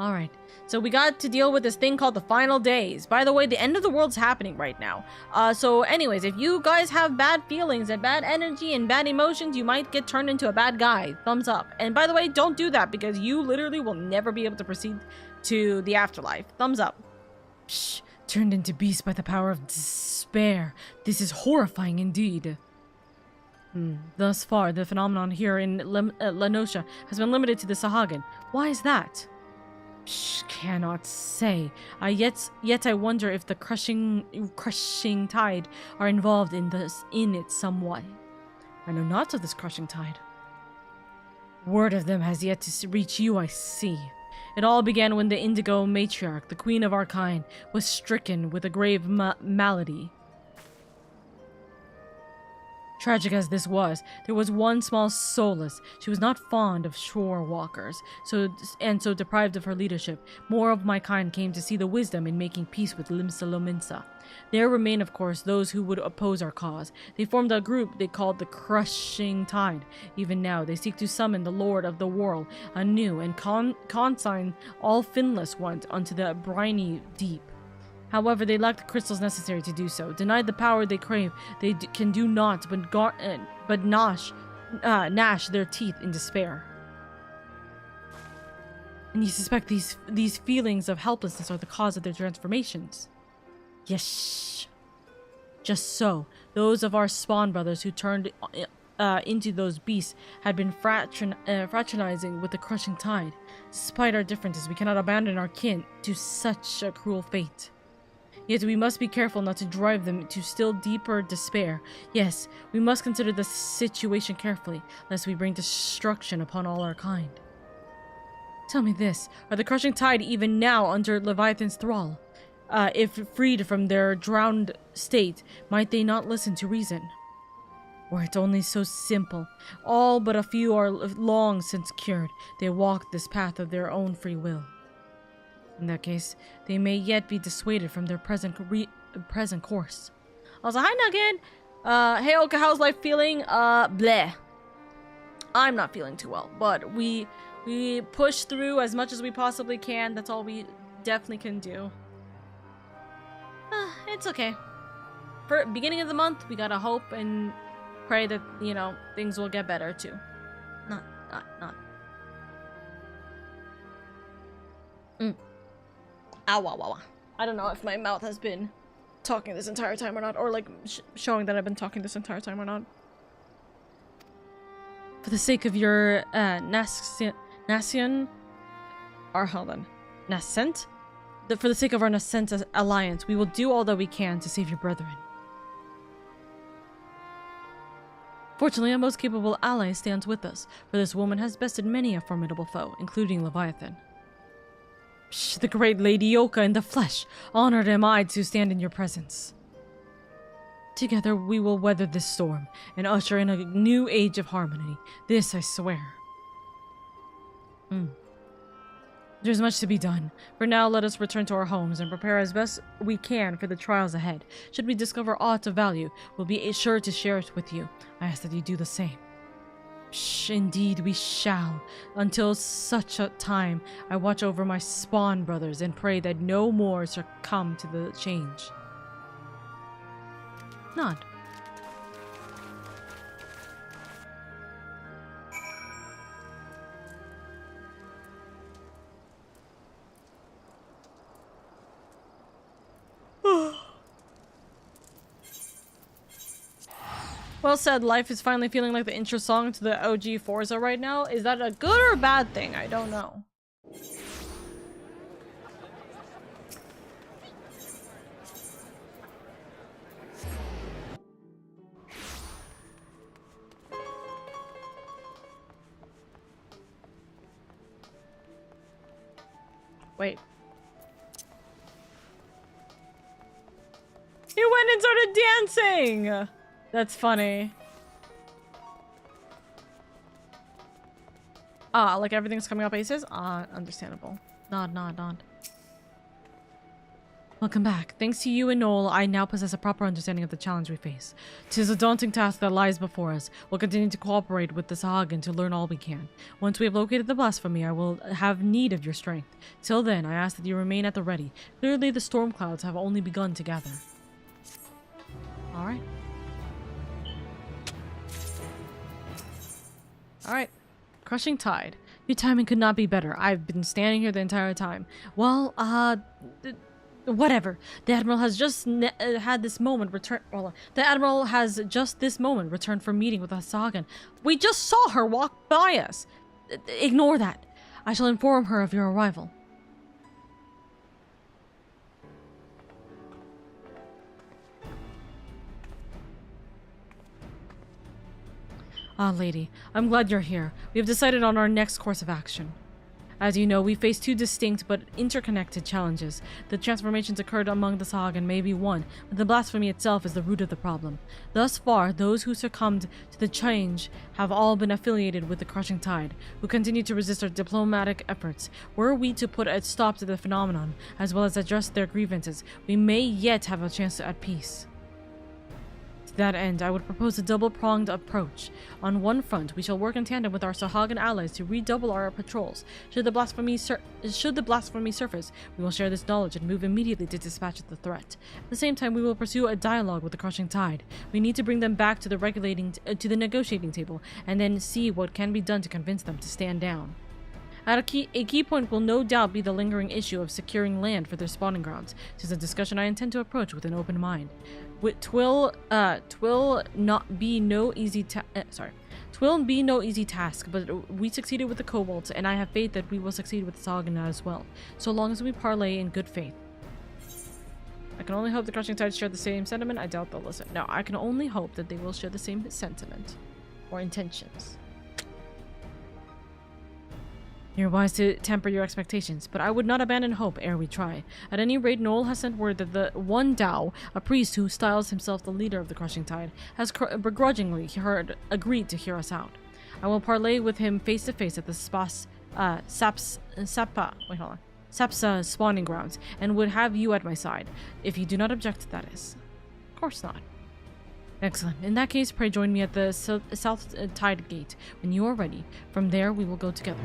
S3: Alright. So we got to deal with this thing called the final days. By the way, the end of the world's happening right now. So anyways, if you guys have bad feelings and bad energy and bad emotions, you might get turned into a bad guy. Thumbs up. And by the way, don't do that because you literally will never be able to proceed to the afterlife. Thumbs up. Psh, turned into beasts by the power of despair. This is horrifying indeed. Thus far, the phenomenon here in Lenosha has been limited to the Sahagin. Why is that? Cannot say. Yet I wonder if the crushing tide are involved in it somewhat. I know not of this crushing tide. Word of them has yet to reach you, I see. It all began when the Indigo Matriarch, the queen of our kind, was stricken with a grave malady. Tragic as this was, there was one small solace. She was not fond of shore walkers, so deprived of her leadership. More of my kind came to see the wisdom in making peace with Limsa Lominsa. There remain, of course, those who would oppose our cause. They formed a group they called the Crushing Tide. Even now, they seek to summon the Lord of the World anew and consign all finless ones unto the briny deep. However, they lack the crystals necessary to do so. Denied the power they crave, they can do naught but gnash their teeth in despair. And you suspect these feelings of helplessness are the cause of their transformations? Yes. Just so. Those of our spawn brothers who turned into those beasts had been fraternizing with the crushing tide. Despite our differences, we cannot abandon our kin to such a cruel fate. Yet we must be careful not to drive them to still deeper despair. Yes, we must consider the situation carefully, lest we bring destruction upon all our kind. Tell me this, are the crushing tide even now under Leviathan's thrall? If freed from their drowned state, might they not listen to reason? Were it only so simple. All but a few are long since cured. They walk this path of their own free will. In that case, they may yet be dissuaded from their present course. Also, hi Nugget! Hey Oka, how's life feeling? Bleh. I'm not feeling too well, but we push through as much as we possibly can. That's all we definitely can do. It's okay. for beginning of the month, we gotta hope and pray that, you know, things will get better too. Not. Ow, wow, wow. I don't know if my mouth has been talking this entire time or not, or like showing that I've been talking this entire time or not. For the sake of your Nation, or hold on, Nascent? For the sake of our Nascent alliance, we will do all that we can to save your brethren. Fortunately, a most capable ally stands with us, for this woman has bested many a formidable foe, including Leviathan. Psh, the great LadyOka in the flesh, honored am I to stand in your presence. Together we will weather this storm, and usher in a new age of harmony. This I swear. There's much to be done. For now, let us return to our homes and prepare as best we can for the trials ahead. Should we discover aught of value, we'll be sure to share it with you. I ask that you do the same. Shh, indeed we shall. Until such a time, I watch over my spawn brothers and pray that no more succumb to the change. Nod. Well said, life is finally feeling like the intro song to the OG Forza right now. Is that a good or a bad thing? I don't know. Wait. He went and started dancing! That's funny. Ah, like everything's coming up aces? Ah, understandable. Nod. Welcome back. Thanks to you and Noel, I now possess a proper understanding of the challenge we face. 'Tis a daunting task that lies before us. We'll continue to cooperate with the Sahagin to learn all we can. Once we have located the blasphemy, I will have need of your strength. Till then, I ask that you remain at the ready. Clearly, the storm clouds have only begun to gather. Alright. Alright. Crushing Tide. Your timing could not be better. I've been standing here the entire time. Well, whatever. The Admiral has just had this moment return. Well, the Admiral has just this moment returned from meeting with Sagan. We just saw her walk by us. Ignore that. I shall inform her of your arrival. Ah, lady, I'm glad you're here. We have decided on our next course of action. As you know, we face two distinct but interconnected challenges. The transformations occurred among the Sahagin may be one, but the blasphemy itself is the root of the problem. Thus far, those who succumbed to the change have all been affiliated with the Crushing Tide, who continue to resist our diplomatic efforts. Were we to put a stop to the phenomenon, as well as address their grievances, we may yet have a chance at peace. To that end, I would propose a double-pronged approach. On one front, we shall work in tandem with our Sahagin allies to redouble our patrols. Should the blasphemy surface, we will share this knowledge and move immediately to dispatch the threat. At the same time, we will pursue a dialogue with the Crushing Tide. We need to bring them back to the negotiating table, and then see what can be done to convince them to stand down. A key point will no doubt be the lingering issue of securing land for their spawning grounds. It is a discussion I intend to approach with an open mind. Twill be no easy task, but we succeeded with the kobolds, and I have faith that we will succeed with the Sahagin as well, so long as we parley in good faith. I can only hope the Crushing Tide share the same sentiment. I doubt they'll listen. No, I can only hope that they will share the same sentiment or intentions. You're wise to temper your expectations, but I would not abandon hope ere we try. At any rate, Noel has sent word that the one Dao, a priest who styles himself the leader of the Crushing Tide, has begrudgingly agreed to hear us out. I will parley with him face to face at the Sapsa spawning grounds, and would have you at my side, if you do not object, that is. Of course not. Excellent. In that case, pray join me at the South Tide Gate when you are ready. From there, we will go together.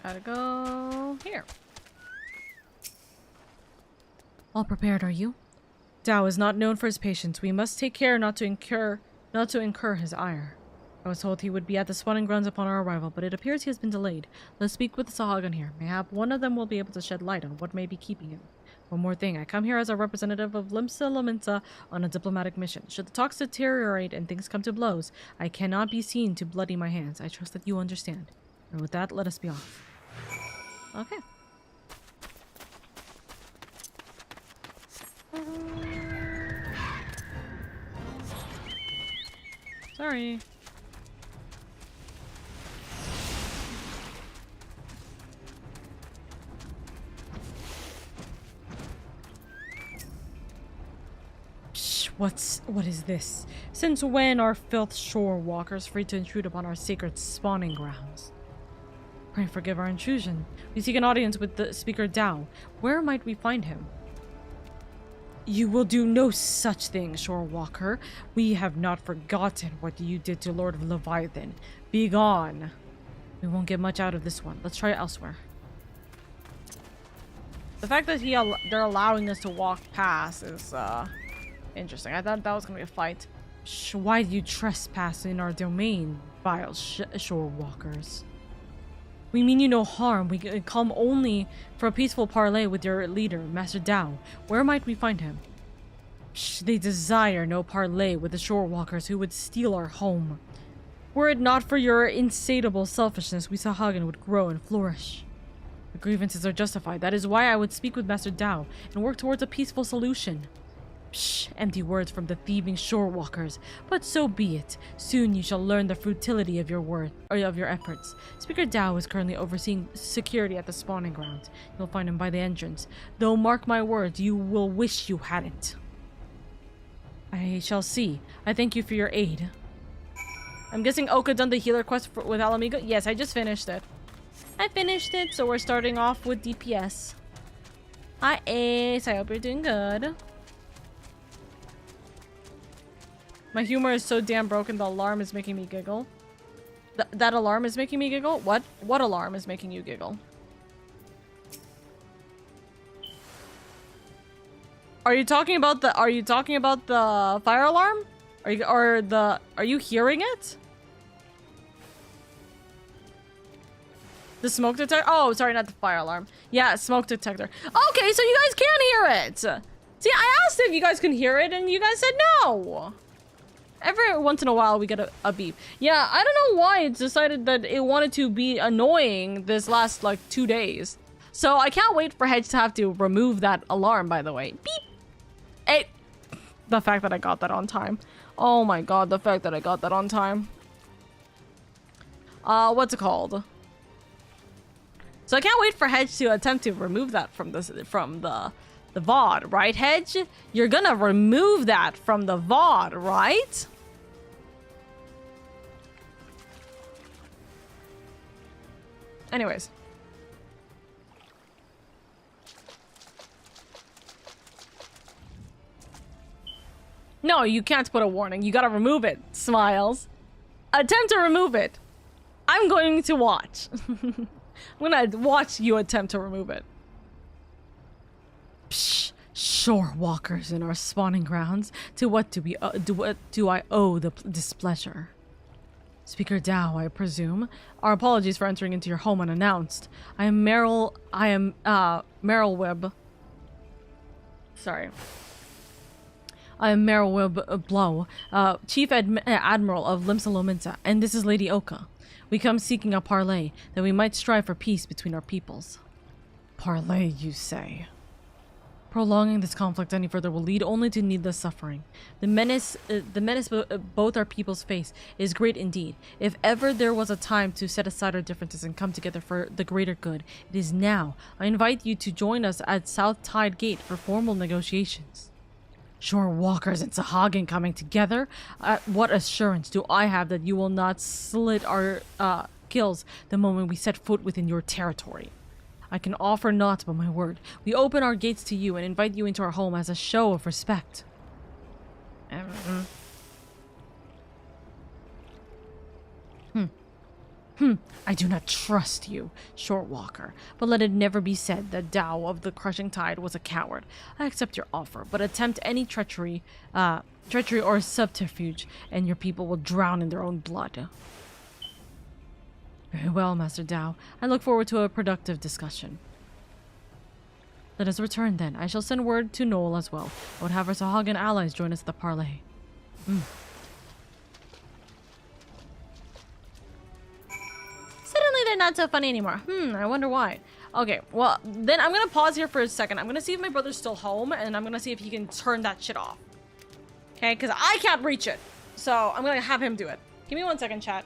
S3: Gotta go here. All prepared, are you? Dao is not known for his patience. We must take care not to incur his ire. I was told he would be at the spawning grounds upon our arrival, but it appears he has been delayed. Let's speak with the Sahagan here. Mayhap one of them will be able to shed light on what may be keeping him. One more thing, I come here as a representative of Limsa Laminsa on a diplomatic mission. Should the talks deteriorate and things come to blows, I cannot be seen to bloody my hands. I trust that you understand. And with that, let us be off. Okay. Sorry. What is this? Since when are filth shore walkers free to intrude upon our sacred spawning grounds? Pray forgive our intrusion. We seek an audience with the speaker Dao. Where might we find him? You will do no such thing, shore walker. We have not forgotten what you did to Lord of Leviathan. Be gone. We won't get much out of this one. Let's try it elsewhere. The fact that they're allowing us to walk past is interesting. I thought that was gonna be a fight. Why do you trespass in our domain, vile shore walkers? We mean you no harm. We come only for a peaceful parley with your leader, Master Dao. Where might we find him? They desire no parley with the shore walkers who would steal our home. Were it not for your insatiable selfishness, we Sahagan would grow and flourish. The grievances are justified. That is why I would speak with Master Dao and work towards a peaceful solution. Empty words from the thieving shore walkers, but so be it. Soon you shall learn the futility of your efforts. Speaker Dao is currently overseeing security at the spawning grounds. You'll find him by the entrance. Though mark my words, you will wish you hadn't. I shall see. I thank you for your aid. I'm guessing Oka done the healer quest with Alamigo? Yes, I just finished it. I finished it, so we're starting off with DPS. Hi Ace, I hope you're doing good. My humor is so damn broken, the alarm is making me giggle. That alarm is making me giggle? What? What alarm is making you giggle? Are you talking about the fire alarm? Are you hearing it? The smoke detector? Oh, sorry, not the fire alarm. Yeah, smoke detector. Okay, so you guys can hear it. See, I asked if you guys can hear it and you guys said no. Every once in a while we get a beep. Yeah, I don't know why it's decided that it wanted to be annoying this last like 2 days. So I can't wait for Hedge to have to remove that alarm, by the way. Beep! Hey! The fact that I got that on time. Oh my god, the fact that I got that on time. What's it called? So I can't wait for Hedge to attempt to remove that from the VOD, right, Hedge? You're gonna remove that from the VOD, right? Anyways. No, you can't put a warning. You gotta remove it, Smiles. Attempt to remove it. I'm going to watch. I'm gonna watch you attempt to remove it. Psh, shore walkers in our spawning grounds. To what do I owe the displeasure? Speaker Dao, I presume. Our apologies for entering into your home unannounced. I am Meryl Webb. Sorry. I am Merrill Blow, Chief Admiral of Limsa, and this is LadyOka. We come seeking a parley, that we might strive for peace between our peoples. Parley, you say? Prolonging this conflict any further will lead only to needless suffering. The menace both our peoples face is great indeed. If ever there was a time to set aside our differences and come together for the greater good, it is now. I invite you to join us at South Tide Gate for formal negotiations. Shore walkers and Sahagin coming together? What assurance do I have that you will not slit our gills the moment we set foot within your territory? I can offer naught but my word. We open our gates to you and invite you into our home as a show of respect. I do not trust you, short walker, but let it never be said that Tao of the Crushing Tide was a coward. I accept your offer, but attempt any treachery or subterfuge, and your people will drown in their own blood. Very well, Master Tao. I look forward to a productive discussion. Let us return then. I shall send word to Noel as well. I would have our Sahagin allies join us at the parley. Suddenly they're not so funny anymore. I wonder why. Okay, well, then I'm gonna pause here for a second. I'm gonna see if my brother's still home, and I'm gonna see if he can turn that shit off. Okay, because I can't reach it. So I'm gonna have him do it. Give me 1 second, chat.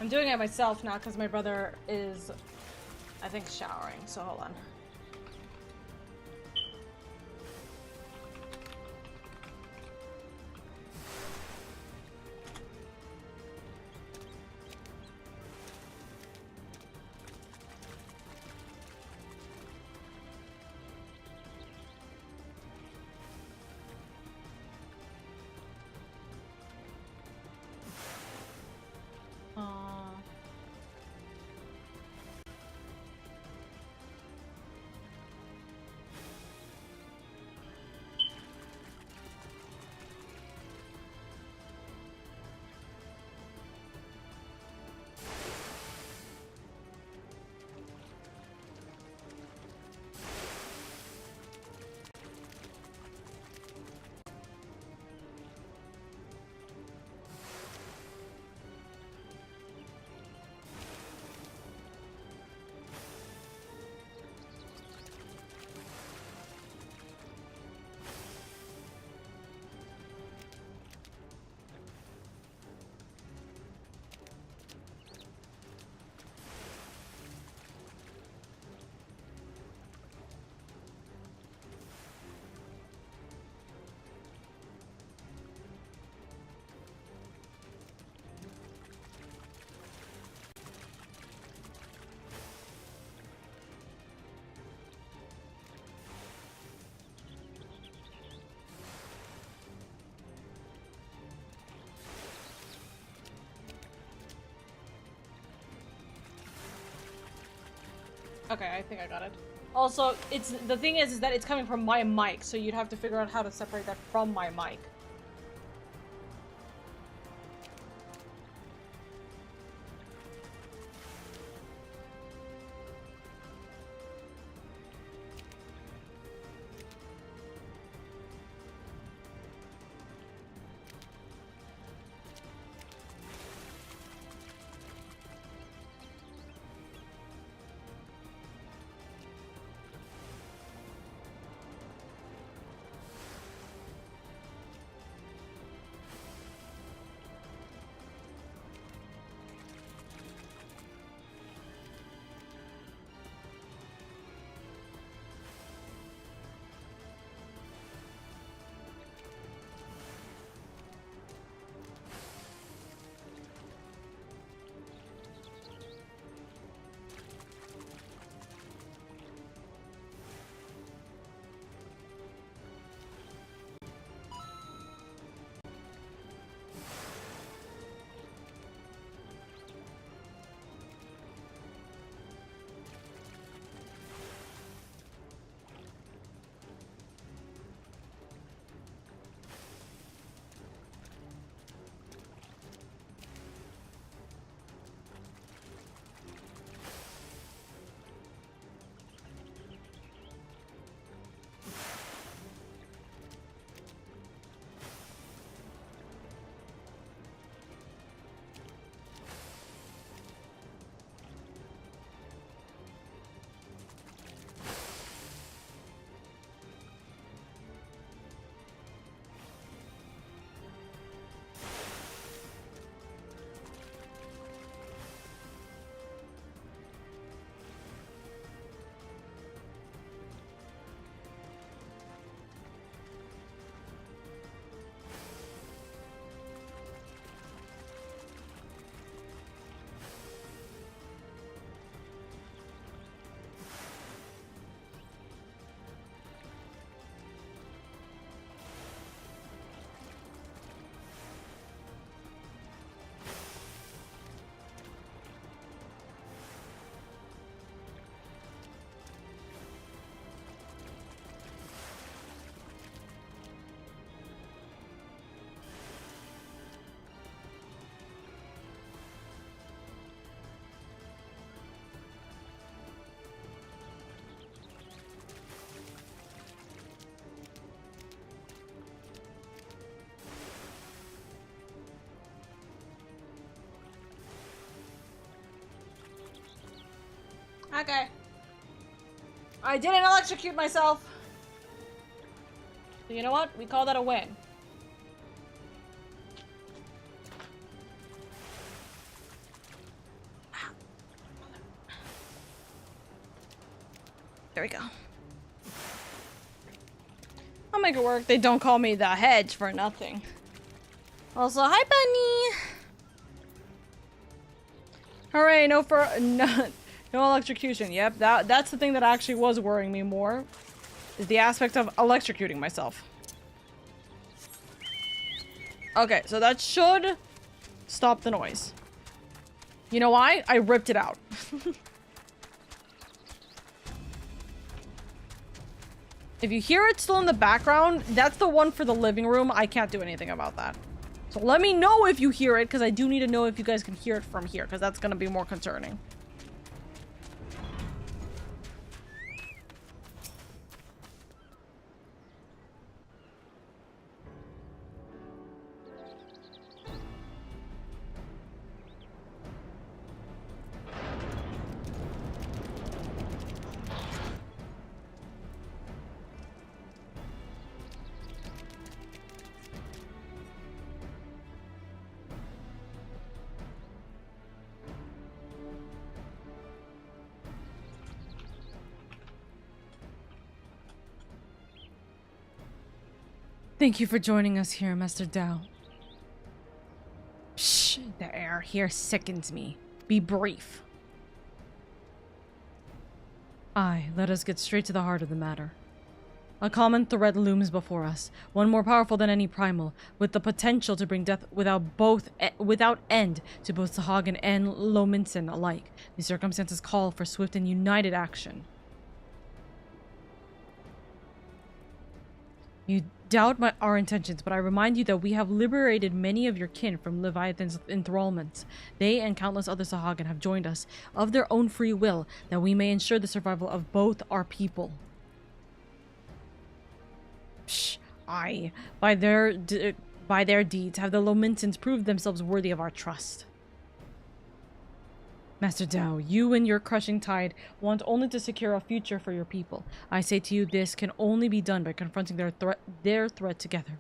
S1: I'm doing it myself now because my brother is, I think, showering, so hold on. Okay, I think I got it. Also, it's the thing is that it's coming from my mic, so you'd have to figure out how to separate that from my mic. Okay. I didn't electrocute myself. So you know what? We call that a win. There we go. I'll make it work. They don't call me the hedge for nothing. Also, hi, bunny. Hooray! No electrocution. Yep, that's the thing that actually was worrying me more, is the aspect of electrocuting myself. Okay, so that should stop the noise. You know why? I ripped it out. If you hear it still in the background, that's the one for the living room. I can't do anything about that. So let me know if you hear it, because I do need to know if you guys can hear it from here, because that's going to be more concerning. Thank you for joining us here, Master Dao. Shh, the air here sickens me. Be brief. Aye, let us get straight to the heart of the matter. A common threat looms before us, one more powerful than any primal, with the potential to bring death without end to both Sahagin and Lominson alike. The circumstances call for swift and united action. You doubt our intentions, but I remind you that we have liberated many of your kin from Leviathan's enthrallments. They and countless other Sahagin have joined us of their own free will, that we may ensure the survival of both our people. Shh, aye. By their deeds have the Lomintons proved themselves worthy of our trust. Master Dao, you and your crushing tide want only to secure a future for your people. I say to you, this can only be done by confronting their threat together.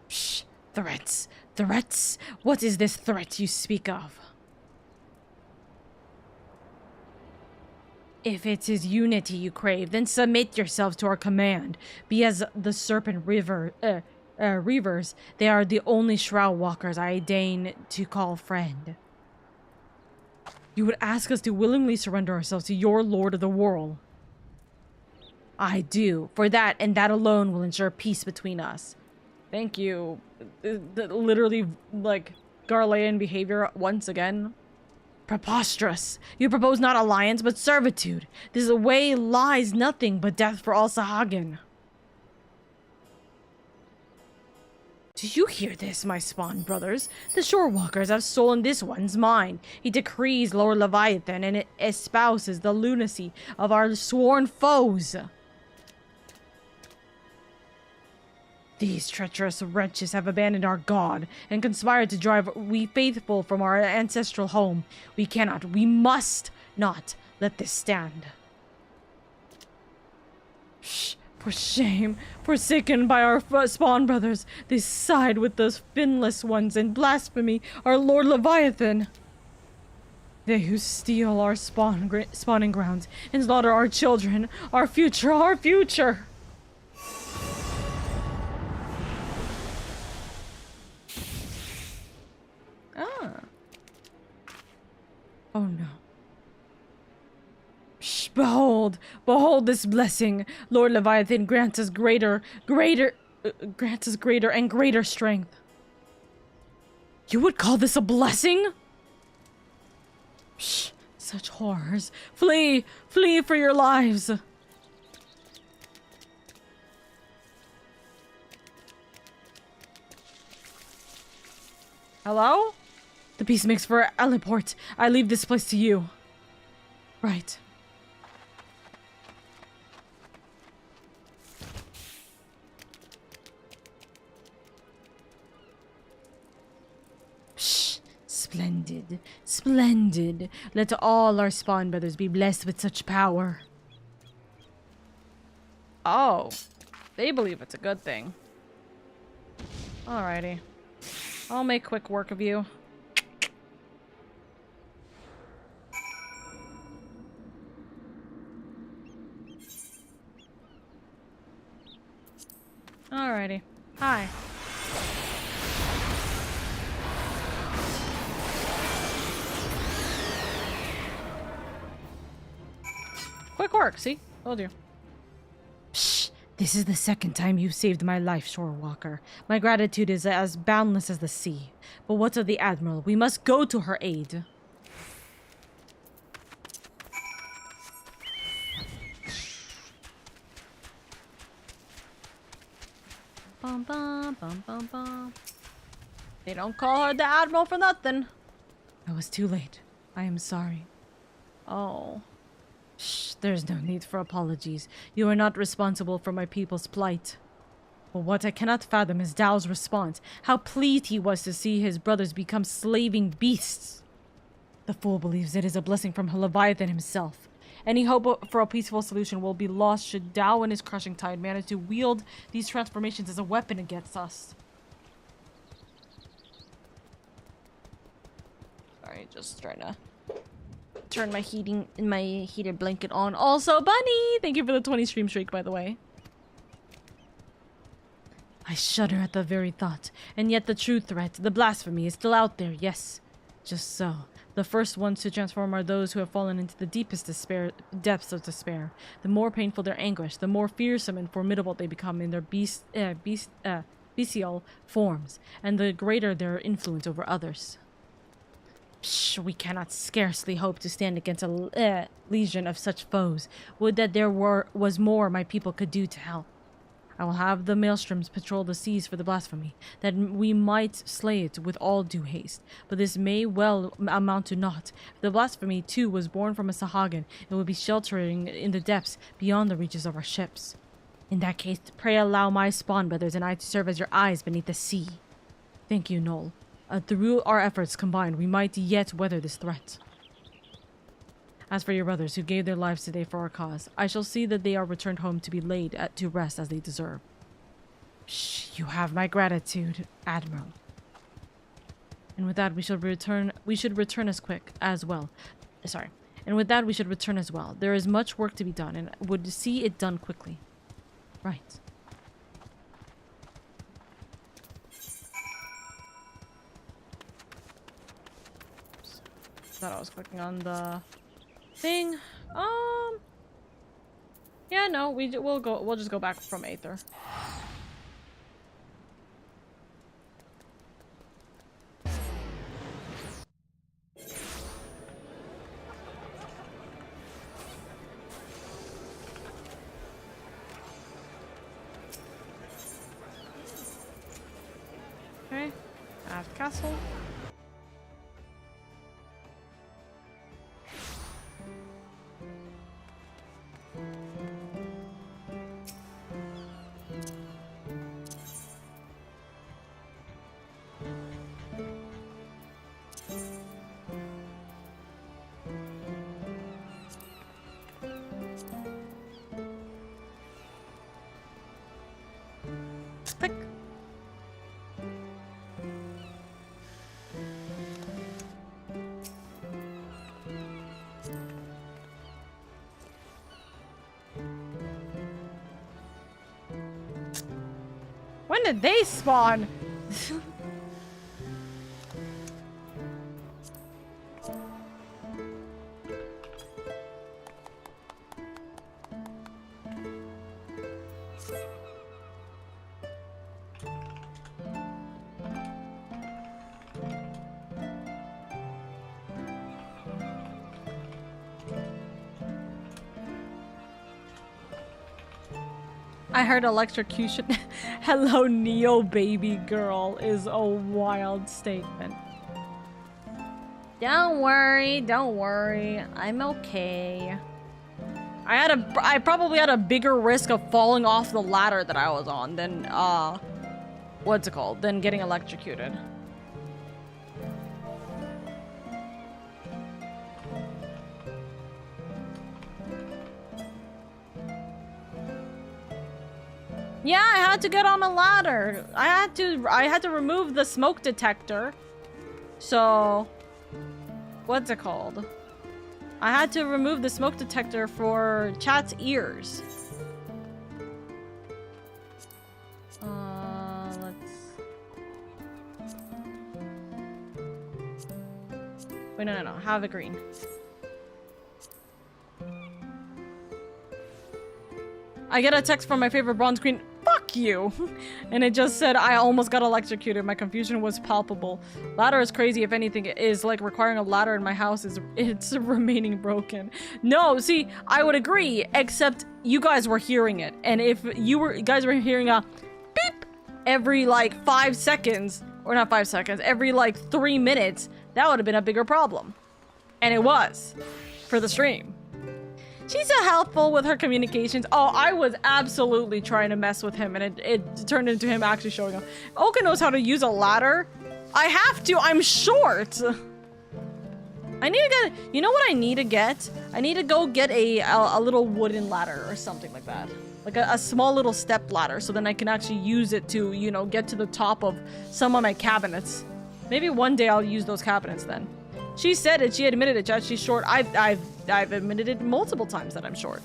S1: Shh! Threats! Threats! What is this threat you speak of? If it is unity you crave, then submit yourselves to our command. Be as the serpent reavers. They are the only shroud walkers I deign to call friend. You would ask us to willingly surrender ourselves to your Lord of the World. I do. For that, and that alone, will ensure peace between us. Thank you. Literally, like, Garlean behavior once again. Preposterous. You propose not alliance, but servitude. This way lies nothing but death for all Sahagin. Do you hear this, my spawn brothers? The Shorewalkers have stolen this one's mind. He decrees Lord Leviathan and espouses the lunacy of our sworn foes. These treacherous wretches have abandoned our god and conspired to drive we faithful from our ancestral home. We cannot, we must not let this stand. Shh. For shame, forsaken by our spawn brothers, they side with those finless ones and blasphemy our Lord Leviathan. They who steal our spawning grounds and slaughter our children, our future, our future. Ah. Oh no. Shh, behold this blessing. Lord Leviathan grants us greater and greater strength. You would call this a blessing? Shh, such horrors. Flee for your lives. Hello? The peace makes for Aliport. I leave this place to you. Right. Splendid, splendid. Let all our spawn brothers be blessed with such power. Oh, they believe it's a good thing. Alrighty. I'll make quick work of you.
S3: Alrighty. Hi. Quick work, see? Told you. Psh! This is the second time you've saved my life, Shorewalker. My gratitude is as boundless as the sea. But what of the Admiral? We must go to her aid. Bum, bum, bum, bum, bum. They don't call her the Admiral for nothing. I was too late. I am sorry. Oh. Shh, there's no need for apologies. You are not responsible for my people's plight. But what I cannot fathom is Dao's response. How pleased he was to see his brothers become slaving beasts. The fool believes it is a blessing from Leviathan himself. Any hope for a peaceful solution will be lost should Dao and his crushing tide manage to wield these transformations as a weapon against us. Sorry, just trying to turn my heated blanket on. Also, Bunny! Thank you for the 20 stream streak, by the way. I shudder at the very thought, and yet the true threat, the blasphemy, is still out there, yes. Just so. The first ones to transform are those who have fallen into the deepest depths of despair. The more painful their anguish, the more fearsome and formidable they become in their bestial forms, and the greater their influence over others. Psh, we cannot scarcely hope to stand against a legion of such foes. Would that there was more my people could do to help. I will have the maelstroms patrol the seas for the blasphemy, that we might slay it with all due haste. But this may well amount to naught. If the blasphemy, too, was born from a Sahagin, it would be sheltering in the depths beyond the reaches of our ships. In that case, pray allow my spawn brothers and I to serve as your eyes beneath the sea. Thank you, Noel. Through our efforts combined, we might yet weather this threat. As for your brothers who gave their lives today for our cause, I shall see that they are returned home to be laid to rest as they deserve. Shh, you have my gratitude, Admiral. And with that, we should return as quick as well. Sorry. And with that, we should return as well. There is much work to be done, and would see it done quickly. Right. Thought I was clicking on the thing. Yeah, no, we'll just go back from Aether. Okay. Aft castle. Click. When did they spawn? I heard electrocution. Hello, Neo baby girl is a wild statement. Don't worry, don't worry. I'm okay. I probably had a bigger risk of falling off the ladder that I was on than what's it called? Than getting electrocuted. Yeah, I had to get on a ladder. I had to remove the smoke detector. So, what's it called? I had to remove the smoke detector for chat's ears. Wait, no. Have a green. I get a text from my favorite bronze queen. Fuck you! And it just said, I almost got electrocuted. My confusion was palpable. Ladder is crazy. If anything, it is like requiring a ladder in my house it's remaining broken. No, see, I would agree, except you guys were hearing it. And if you guys were hearing a beep every like 5 seconds, or not 5 seconds, every like 3 minutes, that would have been a bigger problem. And it was for the stream. She's so helpful with her communications. Oh, I was absolutely trying to mess with him, and it turned into him actually showing up. Oka knows how to use a ladder. I have to. I'm short. I need to get. You know what I need to get? I need to go get a little wooden ladder or something like that, like a small little step ladder, so then I can actually use it to, you know, get to the top of some of my cabinets. Maybe one day I'll use those cabinets then. She said it. She admitted it, Chad. She's short. I've admitted it multiple times that I'm short.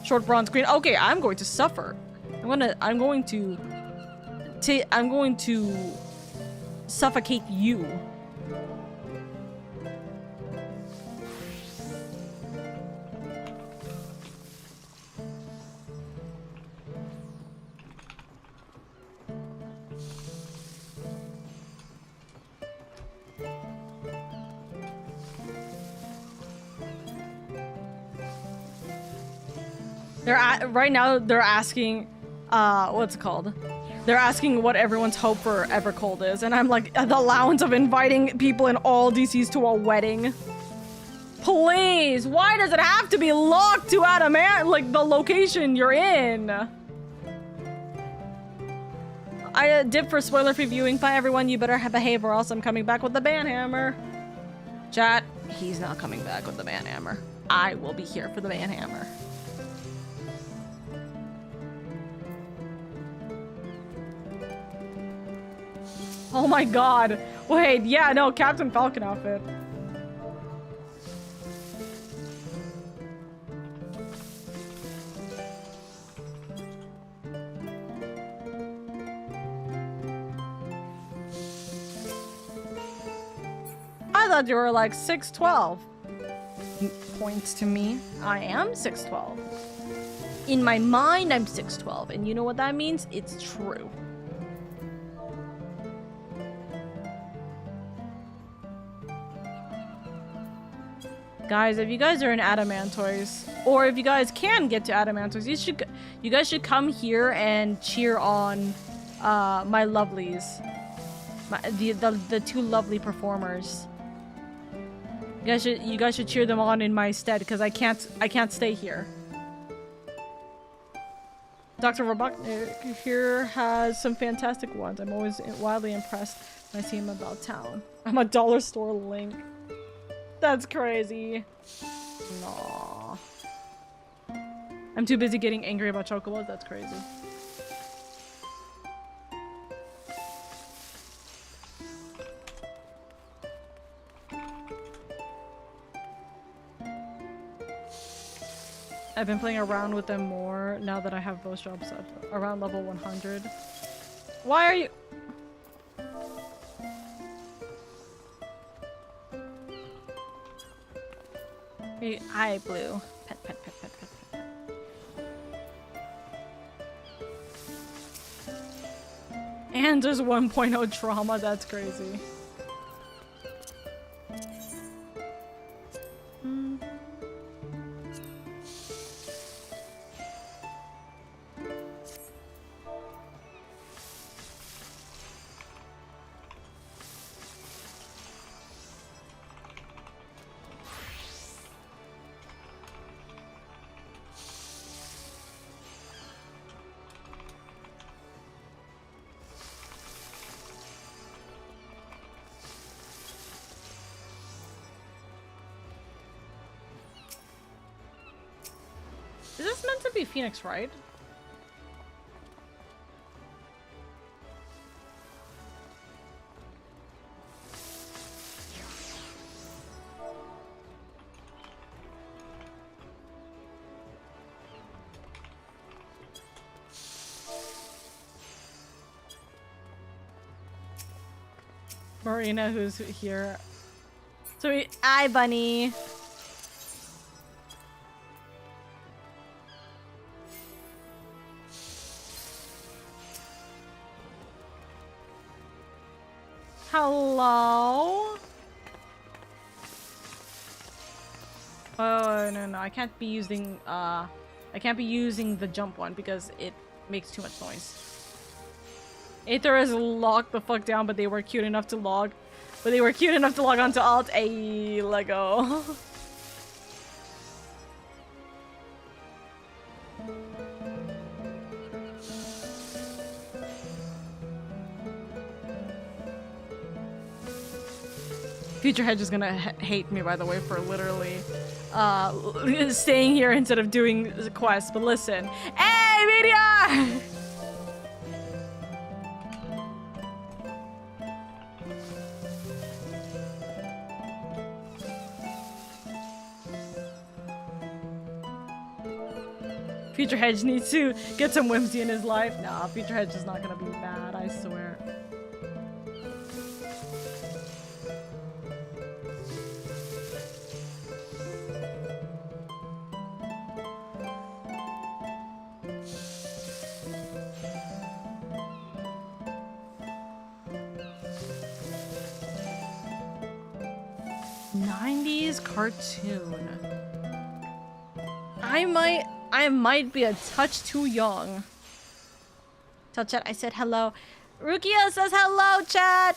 S3: Short bronze queen. Okay, I'm going to suffer. I'm going to suffocate you. Right now they're asking, what's it called? They're asking what everyone's hope for Evercold is, and I'm like, the allowance of inviting people in all DCs to a wedding. Please, why does it have to be locked to like the location you're in? I did for spoiler-free viewing. Bye everyone, you better behave or else I'm coming back with the banhammer. Chat, he's not coming back with the banhammer. I will be here for the banhammer. Oh my god. Wait, yeah, no, Captain Falcon outfit. I thought you were like 6'12". Points to me. I am 6'12". In my mind, I'm 6'12", and you know what that means? It's true. Guys, if you guys are in Adamantoise, or if you guys can get to Adamantoise, you guys should come here and cheer on my lovelies, the two lovely performers. You guys should cheer them on in my stead, because I can't stay here. Dr. Robotnik here has some fantastic ones. I'm always wildly impressed when I see him about town. I'm a dollar store link. That's crazy. Nah. I'm too busy getting angry about chocobos. That's crazy. I've been playing around with them more now that I have both jobs at around level 100. Why are you... Hey, hi, Blue. Pet, pet, pet, pet, pet, pet, pet. And there's 1.0 trauma. That's crazy. Is this meant to be Phoenix, right? Marina, who's here, Hi, bunny. Hello? Oh, no, I can't be using, the jump one because it makes too much noise. Aether is locked the fuck down, but they were cute enough to log. Onto Alt. A Lego. Future Hedge is gonna hate me, by the way, for literally staying here instead of doing the quest. But listen, hey, Meteor! Future Hedge needs to get some whimsy in his life. Nah, Future Hedge is not gonna be bad, I swear. Cartoon. I might be a touch too young. Tell chat I said hello. Rukia says hello, chat.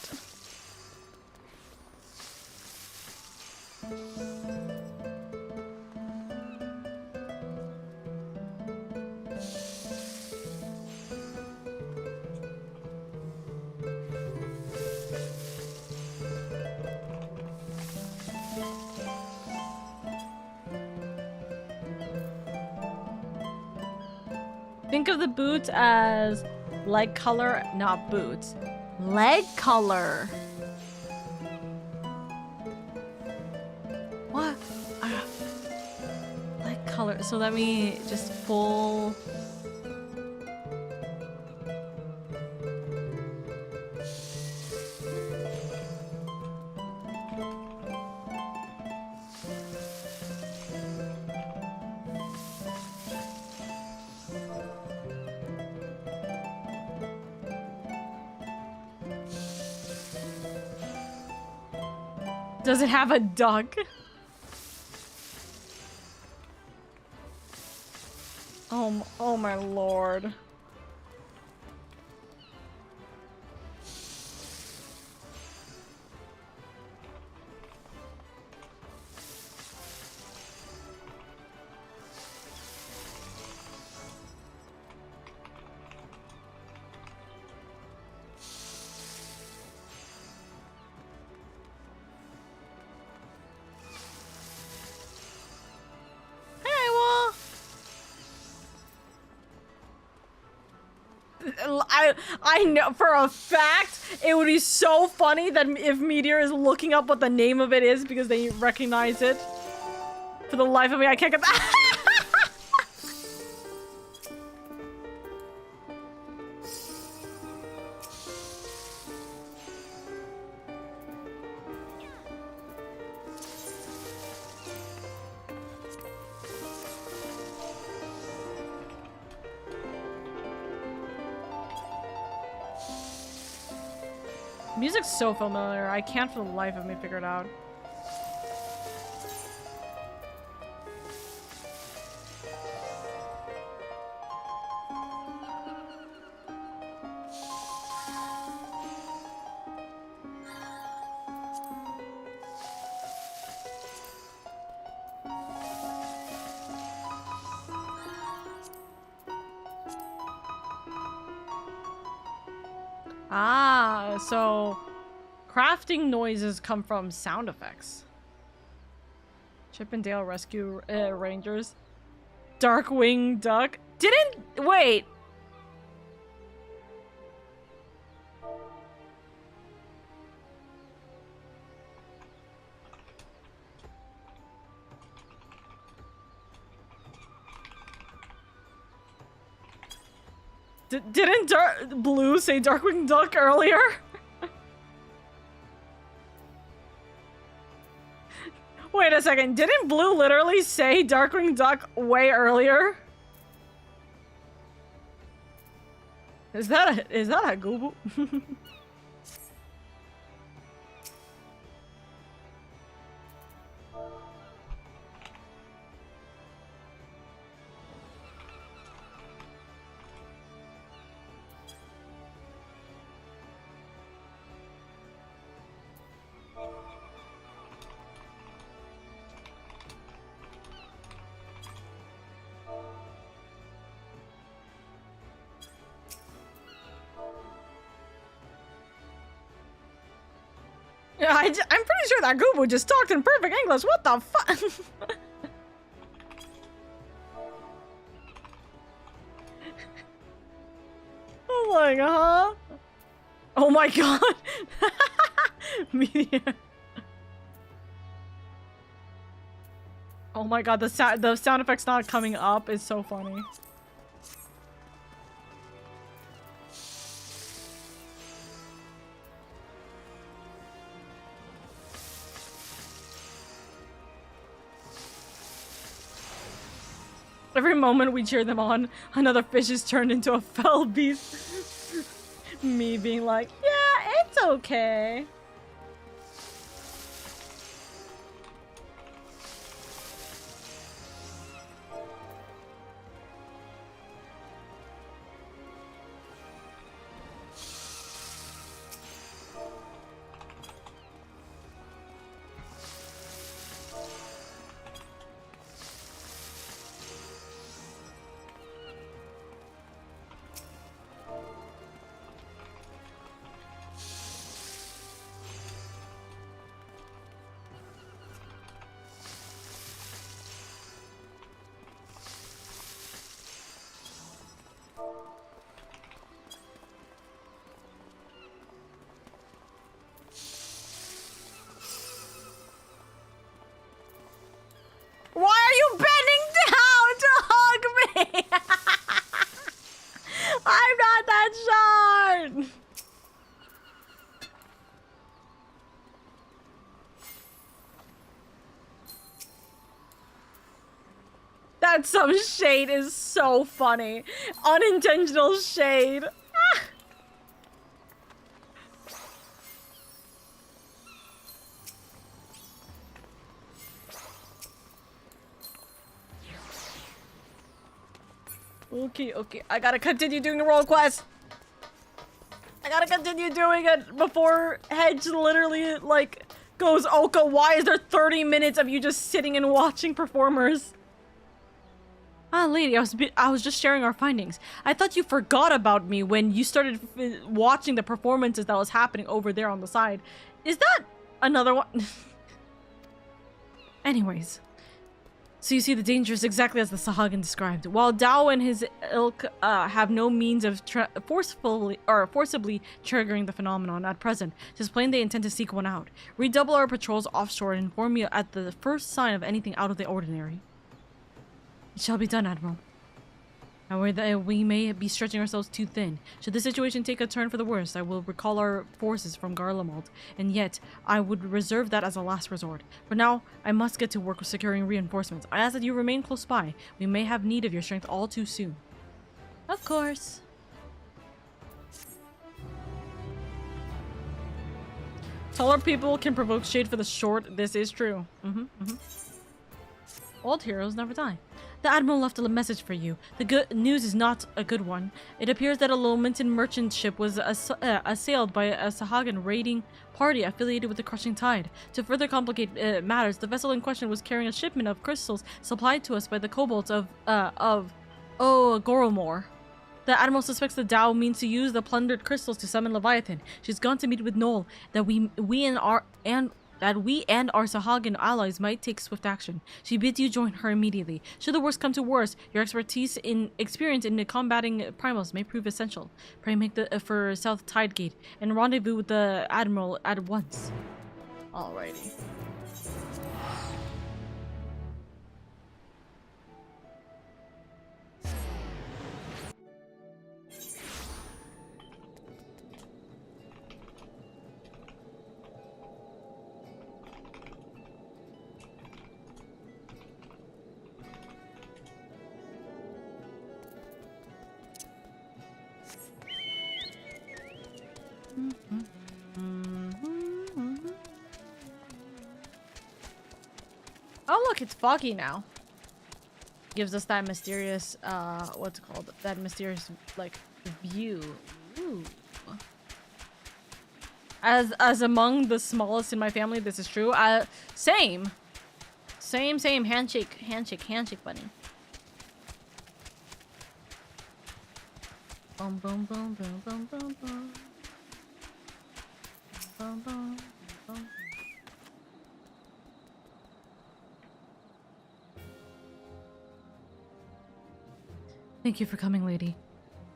S3: Think of the boots as leg color, not boots. Leg color. What? Leg color. So let me just full. Does it have a duck? Oh my lord. I know for a fact it would be so funny that if Meteor is looking up what the name of it is because they recognize it. For the life of me, I can't get that. Music's so familiar, I can't for the life of me figure it out. Ah, so crafting noises come from sound effects. Chip and Dale Rescue Rangers. Darkwing Duck. Wait. Didn't Blue say Darkwing Duck earlier?
S1: Wait a second, didn't Blue literally say Darkwing Duck way earlier? Is that a Google? Yeah, I'm pretty sure that Google just talked in perfect English. What the fuck? I'm like, huh? Oh my god. Meteor. Oh my god, the sound effect's not coming up is so funny. Every moment we cheer them on, another fish is turned into a fell beast. Me being like, yeah, it's okay. Why are you bending down to hug me? I'm not that short. That some shade is so funny. Unintentional shade. Okay, I gotta continue doing the role quest. I gotta continue doing it before Hedge literally, like, goes, Oka, why is there 30 minutes of you just sitting and watching performers? Ah, lady, I was just sharing our findings. I thought you forgot about me when you started watching the performances that was happening over there on the side. Is that another one? Anyways. So you see, the danger is exactly as the Sahagin described. While Dao and his ilk have no means of forcibly triggering the phenomenon at present, it is plain they intend to seek one out. Redouble our patrols offshore and inform you at the first sign of anything out of the ordinary. It shall be done, Admiral. However, we may be stretching ourselves too thin. Should the situation take a turn for the worse, I will recall our forces from Garlemald, and yet I would reserve that as a last resort. For now, I must get to work with securing reinforcements. I ask that you remain close by. We may have need of your strength all too soon. Of course. Taller people can provoke shade for the short. This is true. Old heroes never die. The Admiral left a message for you. The good news is not a good one. It appears that a Lomentan merchant ship was assailed by a Sahagin raiding party affiliated with the Crushing Tide. To further complicate matters, the vessel in question was carrying a shipment of crystals supplied to us by the kobolds of Goromor. The Admiral suspects the Dao means to use the plundered crystals to summon Leviathan. She's gone to meet with Noel, that we and our Sahagin allies might take swift action. She bids you join her immediately. Should the worst come to worst, your experience in combating primals may prove essential. Pray make for South Tidegate and rendezvous with the Admiral at once. Alrighty.
S3: Oh look, it's foggy now. Gives us that mysterious, what's it called? That mysterious, like, view. Ooh. As among the smallest in my family, this is true. Same. Same. Handshake, bunny. Boom, boom, boom, boom, boom, boom, boom. Boom, boom, boom. Thank you for coming, lady.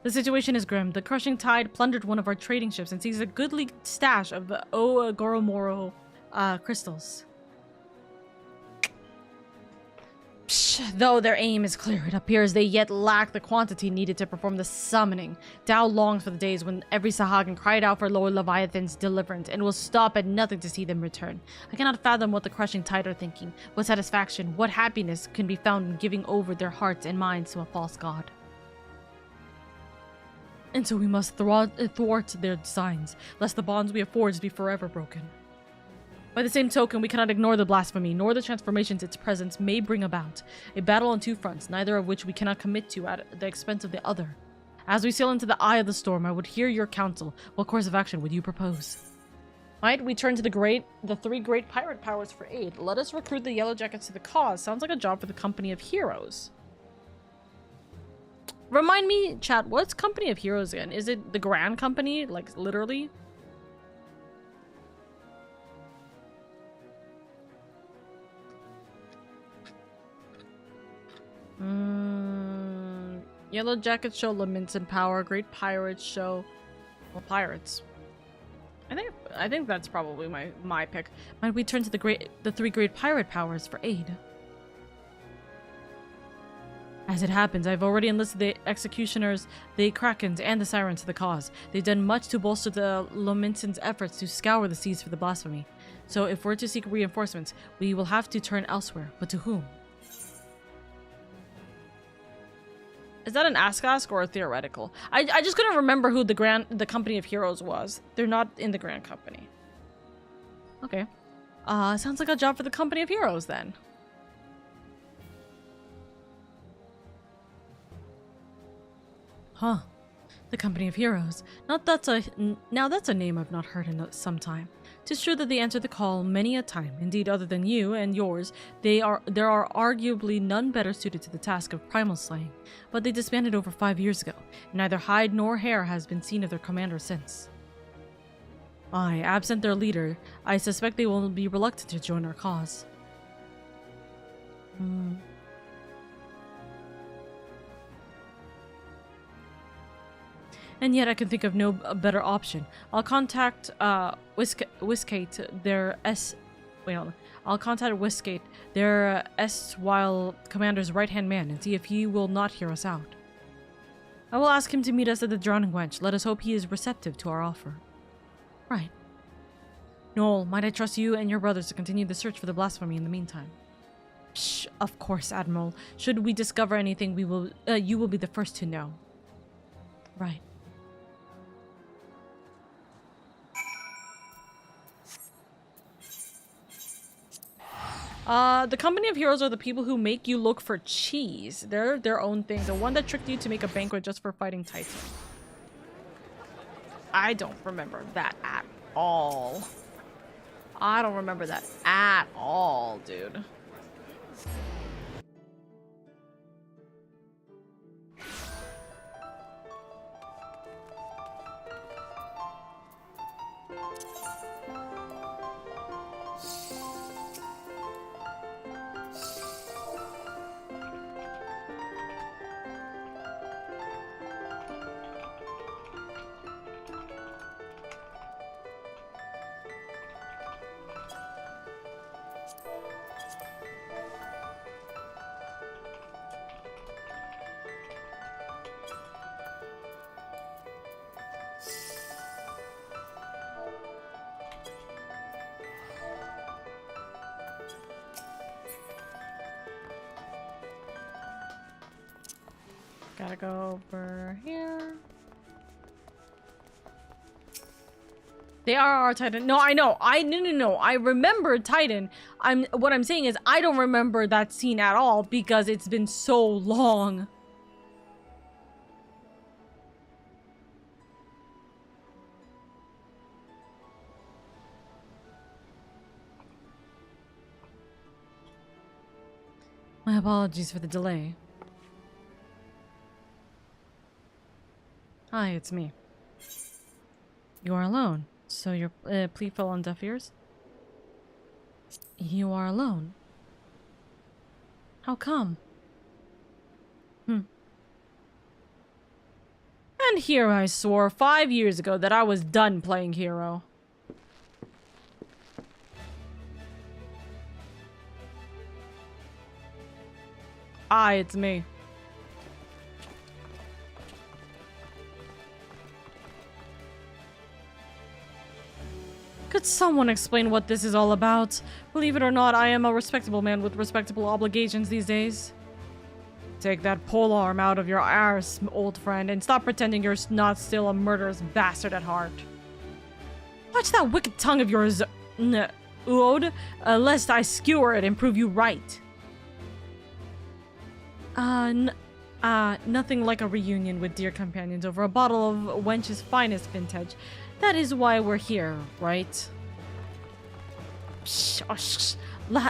S3: The situation is grim. The crushing tide plundered one of our trading ships and seized a goodly stash of the Goromoro crystals. Psh, though their aim is clear, it appears they yet lack the quantity needed to perform the summoning. Dao longs for the days when every Sahagan cried out for Lord Leviathan's deliverance and will stop at nothing to see them return. I cannot fathom what the crushing tide are thinking, what satisfaction, what happiness can be found in giving over their hearts and minds to a false god. And so we must thwart their designs, lest the bonds we have forged be forever broken. By the same token, we cannot ignore the blasphemy, nor the transformations its presence may bring about. A battle on two fronts, neither of which we cannot commit to at the expense of the other. As we sail into the eye of the storm, I would hear your counsel. What course of action would you propose? Might we turn to the three great pirate powers for aid? Let us recruit the Yellow Jackets to the cause. Sounds like a job for the Company of Heroes. Remind me, chat, what's Company of Heroes again? Is it the Grand Company? Like, literally? Yellow Jackets show laments and power. Great Pirates show... Well, pirates. I think that's probably my pick. Might we turn to the three great pirate powers for aid? As it happens, I've already enlisted the executioners, the krakens, and the sirens to the cause. They've done much to bolster the Lominton's efforts to scour the seas for the blasphemy. So if we're to seek reinforcements, we will have to turn elsewhere. But to whom? Is that an ask or a theoretical? I just couldn't remember who the Company of Heroes was. They're not in the Grand Company. Okay. Sounds like a job for the Company of Heroes then. Huh. The Company of Heroes. Now that's a name I've not heard in some time. 'Tis true that they answer the call many a time. Indeed, other than you and yours, there are arguably none better suited to the task of primal slaying. But they disbanded over 5 years ago, and neither hide nor hair has been seen of their commander since. Aye, absent their leader, I suspect they will be reluctant to join our cause. And yet I can think of no better option. I'll contact Whiskate, their erstwhile commander's right-hand man, and see if he will not hear us out. I will ask him to meet us at the Drowning Wench. Let us hope he is receptive to our offer. Right. Noel, might I trust you and your brothers to continue the search for the blasphemy in the meantime? Psh, of course, Admiral. Should we discover anything, you will be the first to know. Right. The Company of Heroes are the people who make you look for cheese. They're their own thing. The one that tricked you to make a banquet just for fighting Titan. I don't remember that at all. I don't remember that at all, dude. Gotta go over here. They are our Titan. No, I know. No. I remember Titan. What I'm saying is I don't remember that scene at all because it's been so long. My apologies for the delay. Hi, it's me. You are alone. So your plea fell on deaf ears? You are alone. How come? And here I swore 5 years ago that I was done playing hero. Hi, it's me. Could someone explain what this is all about? Believe it or not, I am a respectable man with respectable obligations these days. Take that polearm out of your arse, old friend, and stop pretending you're not still a murderous bastard at heart. Watch that wicked tongue of yours, Uod, lest I skewer it and prove you right. Nothing like a reunion with dear companions over a bottle of Wench's finest vintage. That is why we're here, right?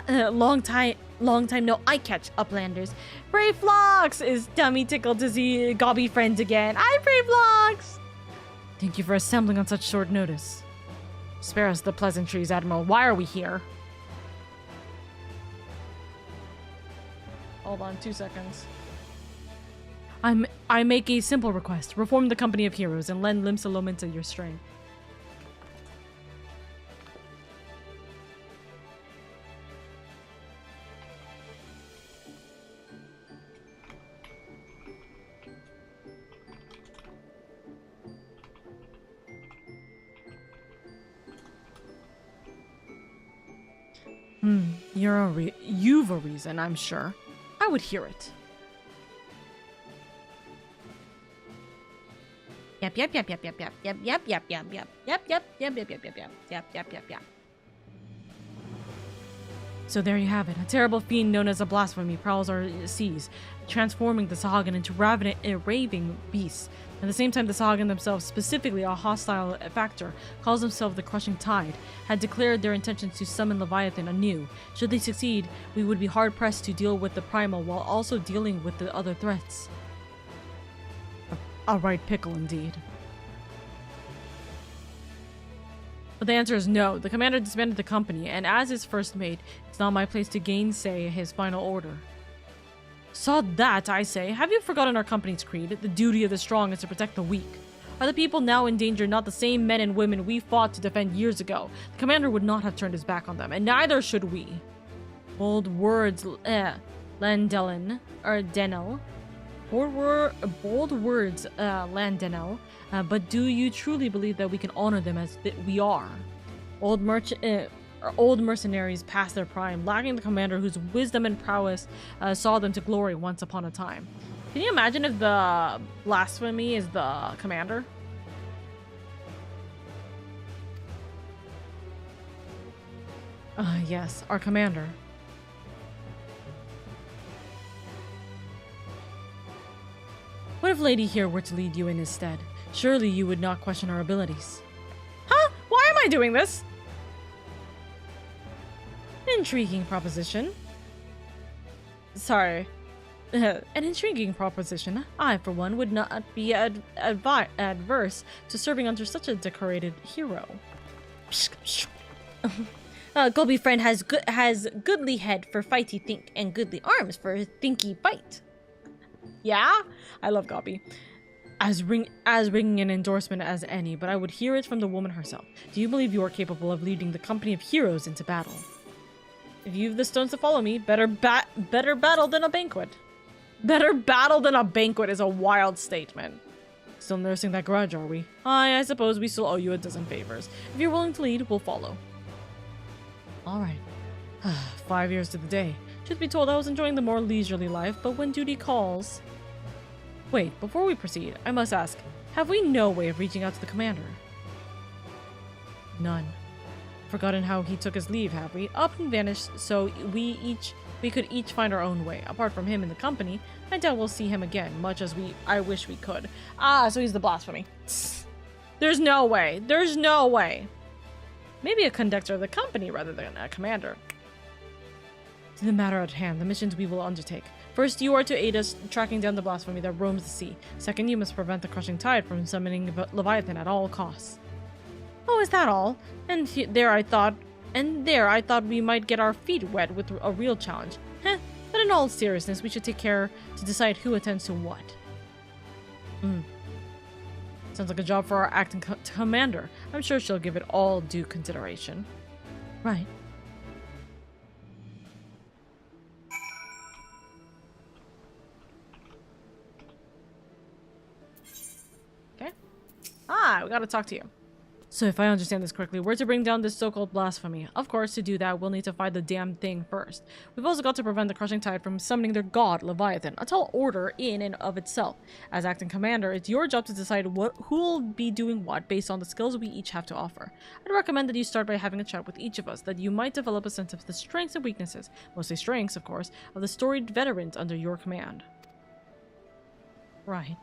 S3: Long time no eye catch, Uplanders. Brave Phlox is dummy tickled to see gobby friends again. Hi, Brave Phlox! Thank you for assembling on such short notice. Spare us the pleasantries, Admiral. Why are we here?
S1: Hold on 2 seconds.
S3: I make a simple request. Reform the company of heroes and lend Limsa Lominta your strength. You've a reason, I'm sure. I would hear it. Yep. So there you have it. A terrible fiend known as a blasphemy prowls our seas, transforming the Sahagin into raving beasts. At the same time, the Sahagin themselves, specifically a hostile factor, calls themselves the Crushing Tide, had declared their intentions to summon Leviathan anew. Should they succeed, we would be hard-pressed to deal with the Primal while also dealing with the other threats. A right pickle indeed. But the answer is no. The commander disbanded the company, and as his first mate, it's not my place to gainsay his final order. So that, I say, have you forgotten our company's creed? The duty of the strong is to protect the weak. Are the people now in danger not the same men and women we fought to defend years ago? The commander would not have turned his back on them, and neither should we. Bold words, Landelin, or Denel. Bold words, Landenel, but do you truly believe that we can honor them as we are? Old mercenaries past their prime, lacking the commander whose wisdom and prowess saw them to glory once upon a time. Can you imagine if the blasphemy is the commander? Yes, our commander. What if Lady here were to lead you in his stead? Surely you would not question her abilities.
S1: Huh? Why am I doing this?
S3: Intriguing proposition. Sorry. An intriguing proposition. I, for one, would not be adverse to serving under such a decorated hero. Gobi friend has goodly head for fighty think, and goodly arms for thinky fight.
S1: Yeah? I love Gobi.
S3: As ringing an endorsement as any, but I would hear it from the woman herself. Do you believe you are capable of leading the company of heroes into battle?
S1: If you've the stones to follow me, better battle than a banquet. Better battle than a banquet is a wild statement.
S3: Still nursing that grudge, are we? I suppose we still owe you a dozen favors. If you're willing to lead, we'll follow. Alright. 5 years to the day. Truth be told, I was enjoying the more leisurely life, but when duty calls... Wait, before we proceed, I must ask, have we no way of reaching out to the commander? None. Forgotten how he took his leave, have we? Up and vanished, so we could each find our own way. Apart from him in the company, I doubt we'll see him again, much as I wish we could. Ah, so he's the blasphemy. There's no way. There's no way. Maybe a conductor of the company rather than a commander. To the matter at hand, the missions we will undertake. First, you are to aid us tracking down the blasphemy that roams the sea. Second, you must prevent the crushing tide from summoning Leviathan at all costs. Oh, is that all? And there I thought we might get our feet wet with a real challenge. Heh, but in all seriousness, we should take care to decide who attends to what. Sounds like a job for our acting commander. I'm sure she'll give it all due consideration. Right. Okay. Ah, we gotta talk to you. So if I understand this correctly, we're to bring down this so-called blasphemy. Of course, to do that, we'll need to fight the damn thing first. We've also got to prevent the crushing tide from summoning their god, Leviathan, a tall order in and of itself. As acting commander, it's your job to decide who'll be doing what based on the skills we each have to offer. I'd recommend that you start by having a chat with each of us, that you might develop a sense of the strengths and weaknesses, mostly strengths, of course, of the storied veterans under your command. Right.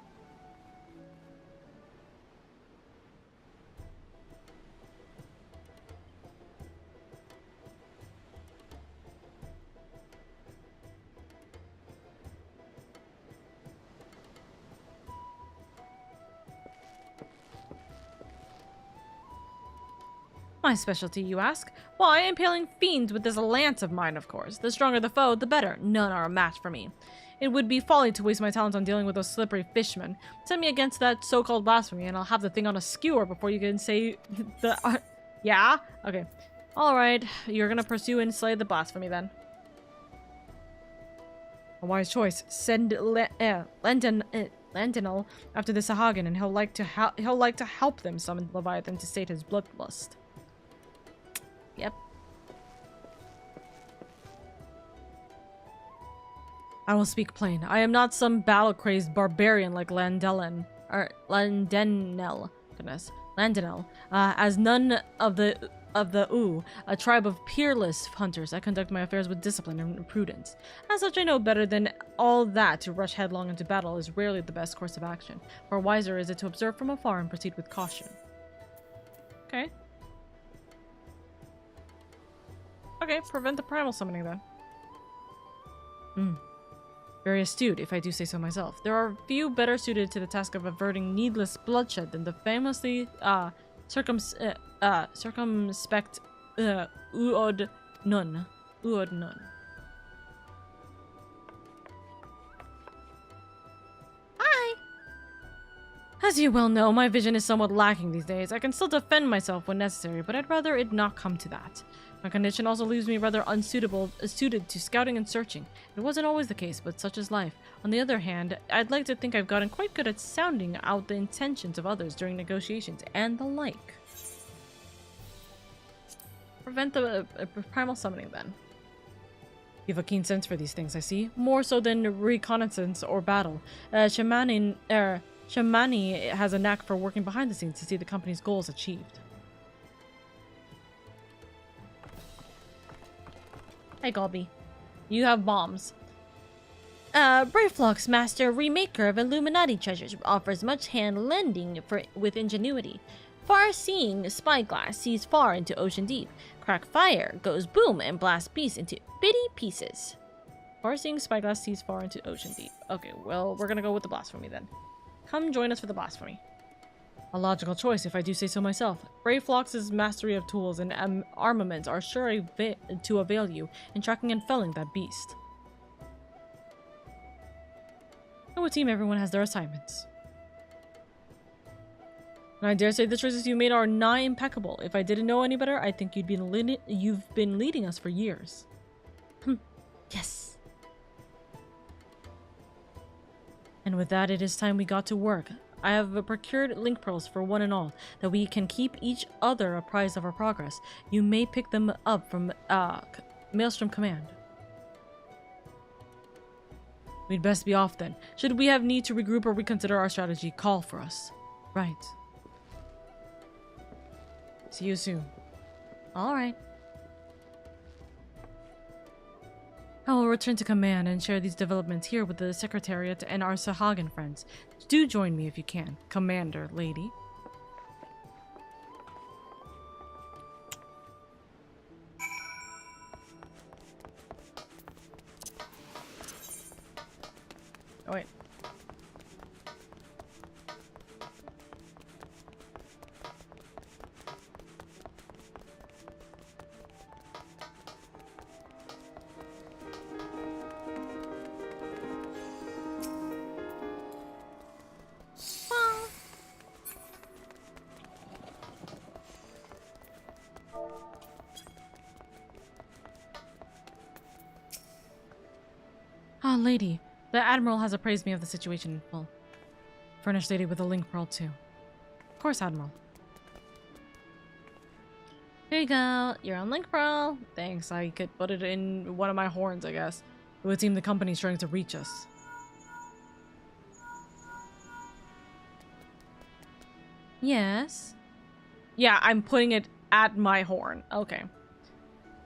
S3: My specialty, you ask? Why, impaling fiends with this lance of mine, of course. The stronger the foe, the better. None are a match for me. It would be folly to waste my talents on dealing with those slippery fishmen. Send me against that so-called blasphemy, and I'll have the thing on a skewer before you can say the... yeah? Okay. Alright, you're gonna pursue and slay the blasphemy, then. A wise choice. Send Lentinel after the Sahagin, and he'll like to help them summon Leviathan to sate his bloodlust. Yep. I will speak plain. I am not some battle-crazed barbarian like Landenel. Goodness. Landenel. As none of the a tribe of peerless hunters, I conduct my affairs with discipline and prudence. As such, I know better than all that to rush headlong into battle is rarely the best course of action. Far wiser is it to observe from afar and proceed with caution. Okay. Okay, prevent the primal summoning then. Very astute, if I do say so myself. There are few better suited to the task of averting needless bloodshed than the famously circumspect Uod Nun. Uod Nun. Hi! As you well know, my vision is somewhat lacking these days. I can still defend myself when necessary, but I'd rather it not come to that. My condition also leaves me rather suited to scouting and searching. It wasn't always the case, but such is life. On the other hand, I'd like to think I've gotten quite good at sounding out the intentions of others during negotiations and the like. Prevent the primal summoning, then. You have a keen sense for these things, I see. More so than reconnaissance or battle. Shamani has a knack for working behind the scenes to see the company's goals achieved. Hey, Golby. You have bombs. Brayflock's master remaker of Illuminati treasures offers much hand-lending with ingenuity. Far-seeing spyglass sees far into ocean deep. Crack fire, goes boom, and blasts beasts into bitty pieces. Far-seeing spyglass sees far into ocean deep. Okay, well, we're gonna go with the blasphemy then. Come join us for the blasphemy. A logical choice, if I do say so myself. Brayflock's mastery of tools and armaments are sure to avail you in tracking and felling that beast. It would seem everyone has their assignments. And I dare say the choices you made are nigh impeccable. If I didn't know any better, I think you've been leading us for years. Yes. And with that, it is time we got to work. I have procured link pearls for one and all, that we can keep each other apprised of our progress. You may pick them up from Maelstrom Command. We'd best be off then. Should we have need to regroup or reconsider our strategy, call for us. Right. See you soon. Alright. I will return to command and share these developments here with the Secretariat and our Sahagan friends. Do join me if you can. Commander, lady.
S1: Oh, wait.
S3: Ah, lady. The Admiral has appraised me of the situation in full. Furnish lady with a link pearl too. Of course, Admiral. Here you go. Your own link pearl. Thanks. I could put it in one of my horns, I guess. It would seem the company's trying to reach us. Yes.
S1: Yeah, I'm putting it at my horn. Okay.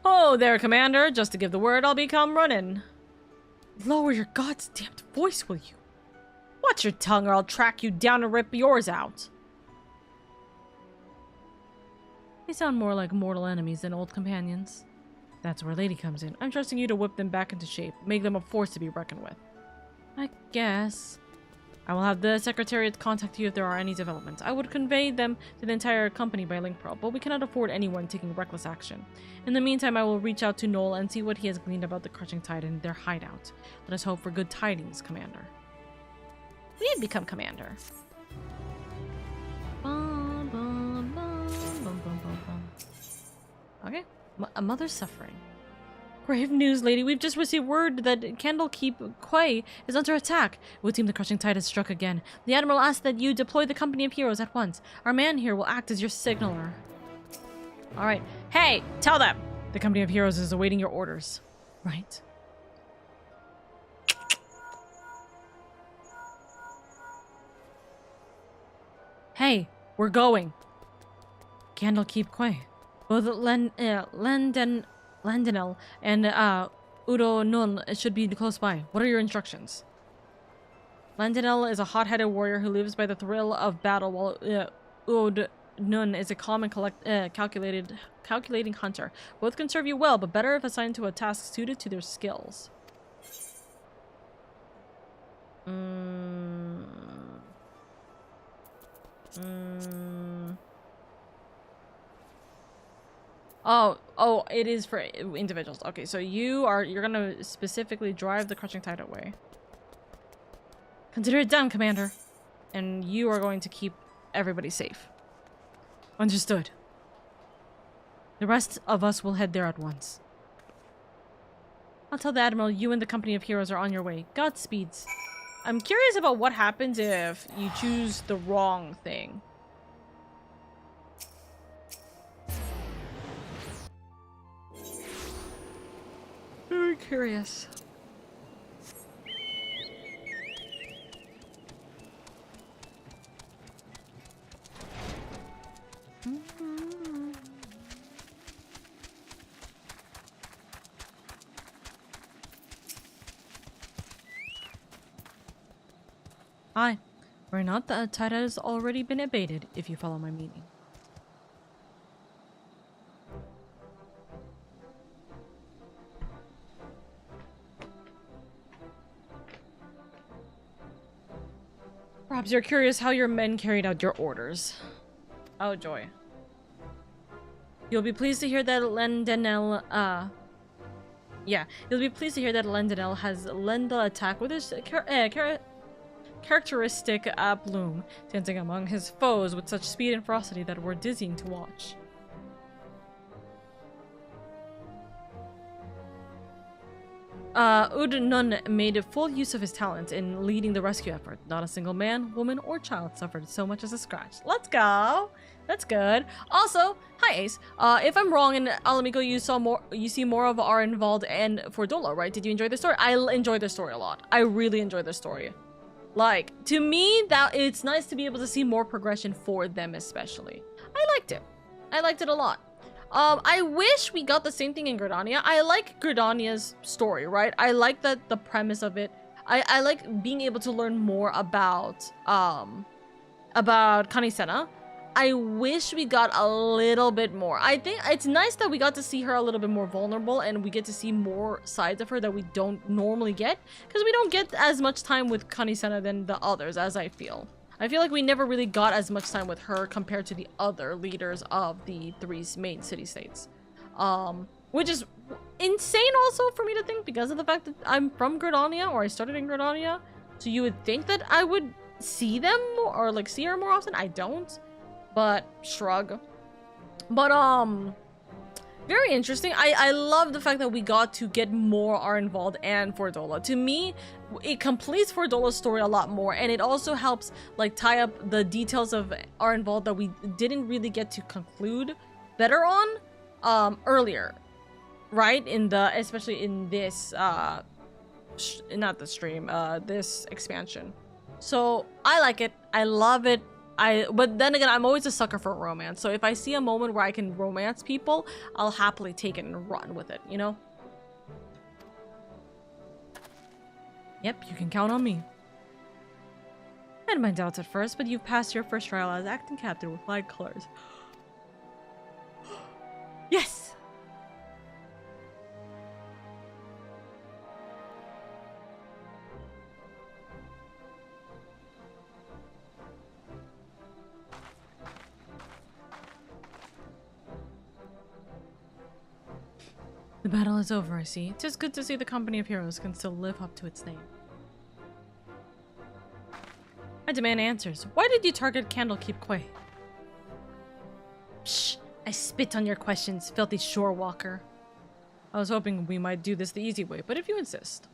S1: Oh, there, Commander. Just to give the word, I'll become running.
S3: Lower your goddamn voice, will you?
S1: Watch your tongue or I'll track you down and rip yours out.
S3: They sound more like mortal enemies than old companions. That's where Lady comes in. I'm trusting you to whip them back into shape. Make them a force to be reckoned with. I guess. I will have the Secretariat contact you if there are any developments. I would convey them to the entire company by link pearl, but we cannot afford anyone taking reckless action. In the meantime, I will reach out to Noel and see what he has gleaned about the Crushing Tide and their hideout. Let us hope for good tidings, Commander.
S1: We had become Commander.
S3: Okay. A mother's suffering. Grave news, lady. We've just received word that Candlekeep Quay is under attack. It would seem the Crushing Tide has struck again. The Admiral asked that you deploy the company of heroes at once. Our man here will act as your signaler.
S1: Alright. Hey, tell them!
S3: The company of heroes is awaiting your orders. Right. Hey, we're going. Candlekeep Quay. Both Landinel and Udo Nun should be close by. What are your instructions? Landinel is a hot-headed warrior who lives by the thrill of battle, while Udo Nun is a calm and calculating hunter. Both can serve you well, but better if assigned to a task suited to their skills. Oh, it is for individuals. Okay, so you're gonna specifically drive the Crushing Tide away. Consider it done, Commander. And you are going to keep everybody safe. Understood. The rest of us will head there at once. I'll tell the Admiral you and the company of heroes are on your way. Godspeeds.
S1: I'm curious about what happens if you choose the wrong thing.
S3: Very curious. Hi. We're not. The tide has already been abated, if you follow my meaning.
S1: Perhaps you're curious how your men carried out your orders. Oh, joy.
S3: You'll be pleased to hear that Lendenel, you'll be pleased to hear that Lendenel has led the attack with his characteristic bloom, dancing among his foes with such speed and ferocity that we're dizzying to watch. Udnun made full use of his talent in leading the rescue effort. Not a single man, woman, or child suffered so much as a scratch.
S1: Let's go. That's good. Also, hi Ace. If I'm wrong and Alamigo, you see more of Arenvald and Fordola, right? Did you enjoy the story? I enjoyed the story a lot. I really enjoyed the story. Like, to me, that it's nice to be able to see more progression for them, especially. I liked it.
S3: I liked it a lot. I wish we got the same thing in Gridania. I like Gridania's story, right? I like the premise of it. I like being able to learn more about Kanisena. I wish we got a little bit more. I think it's nice that we got to see her a little bit more vulnerable and we get to see more sides of her that we don't normally get, because we don't get as much time with Kanisena than the others, as I feel. I feel like we never really got as much time with her compared to the other leaders of the 3 main city-states. Which is insane also for me to think, because of the fact that I'm from Gridania, or I started in Gridania. So you would think that I would see them more, or like see her more often. I don't. But shrug. But very interesting. I love the fact that we got to get more Arenvald and Fordola. To me, it completes Fordola's story a lot more, and it also helps like tie up the details of Arenvald that we didn't really get to conclude better on earlier, right? Especially in this not the stream, this expansion. So I like it. I love it. But then again, I'm always a sucker for romance. So if I see a moment where I can romance people, I'll happily take it and run with it, you know? Yep, you can count on me. I had my doubts at first, but you've passed your first trial as acting captain with flag colors. Yes! The battle is over, I see. 'Tis good to see the company of heroes can still live up to its name. I demand answers. Why did you target Candlekeep Quay? Psh! I spit on your questions, filthy shore walker. I was hoping we might do this the easy way, but if you insist.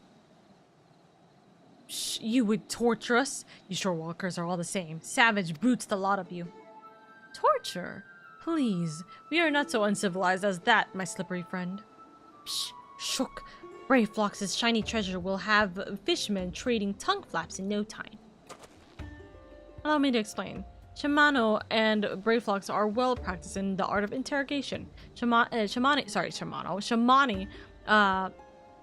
S3: Psh! You would torture us? You shore walkers are all the same. Savage brutes, the lot of you. Torture? Please, we are not so uncivilized as that, my slippery friend. Psh, shook. Brave Flox's shiny treasure will have fishmen trading tongue flaps in no time. Allow me to explain. Shimano and Brave Flox are well practiced in the art of interrogation. Shamani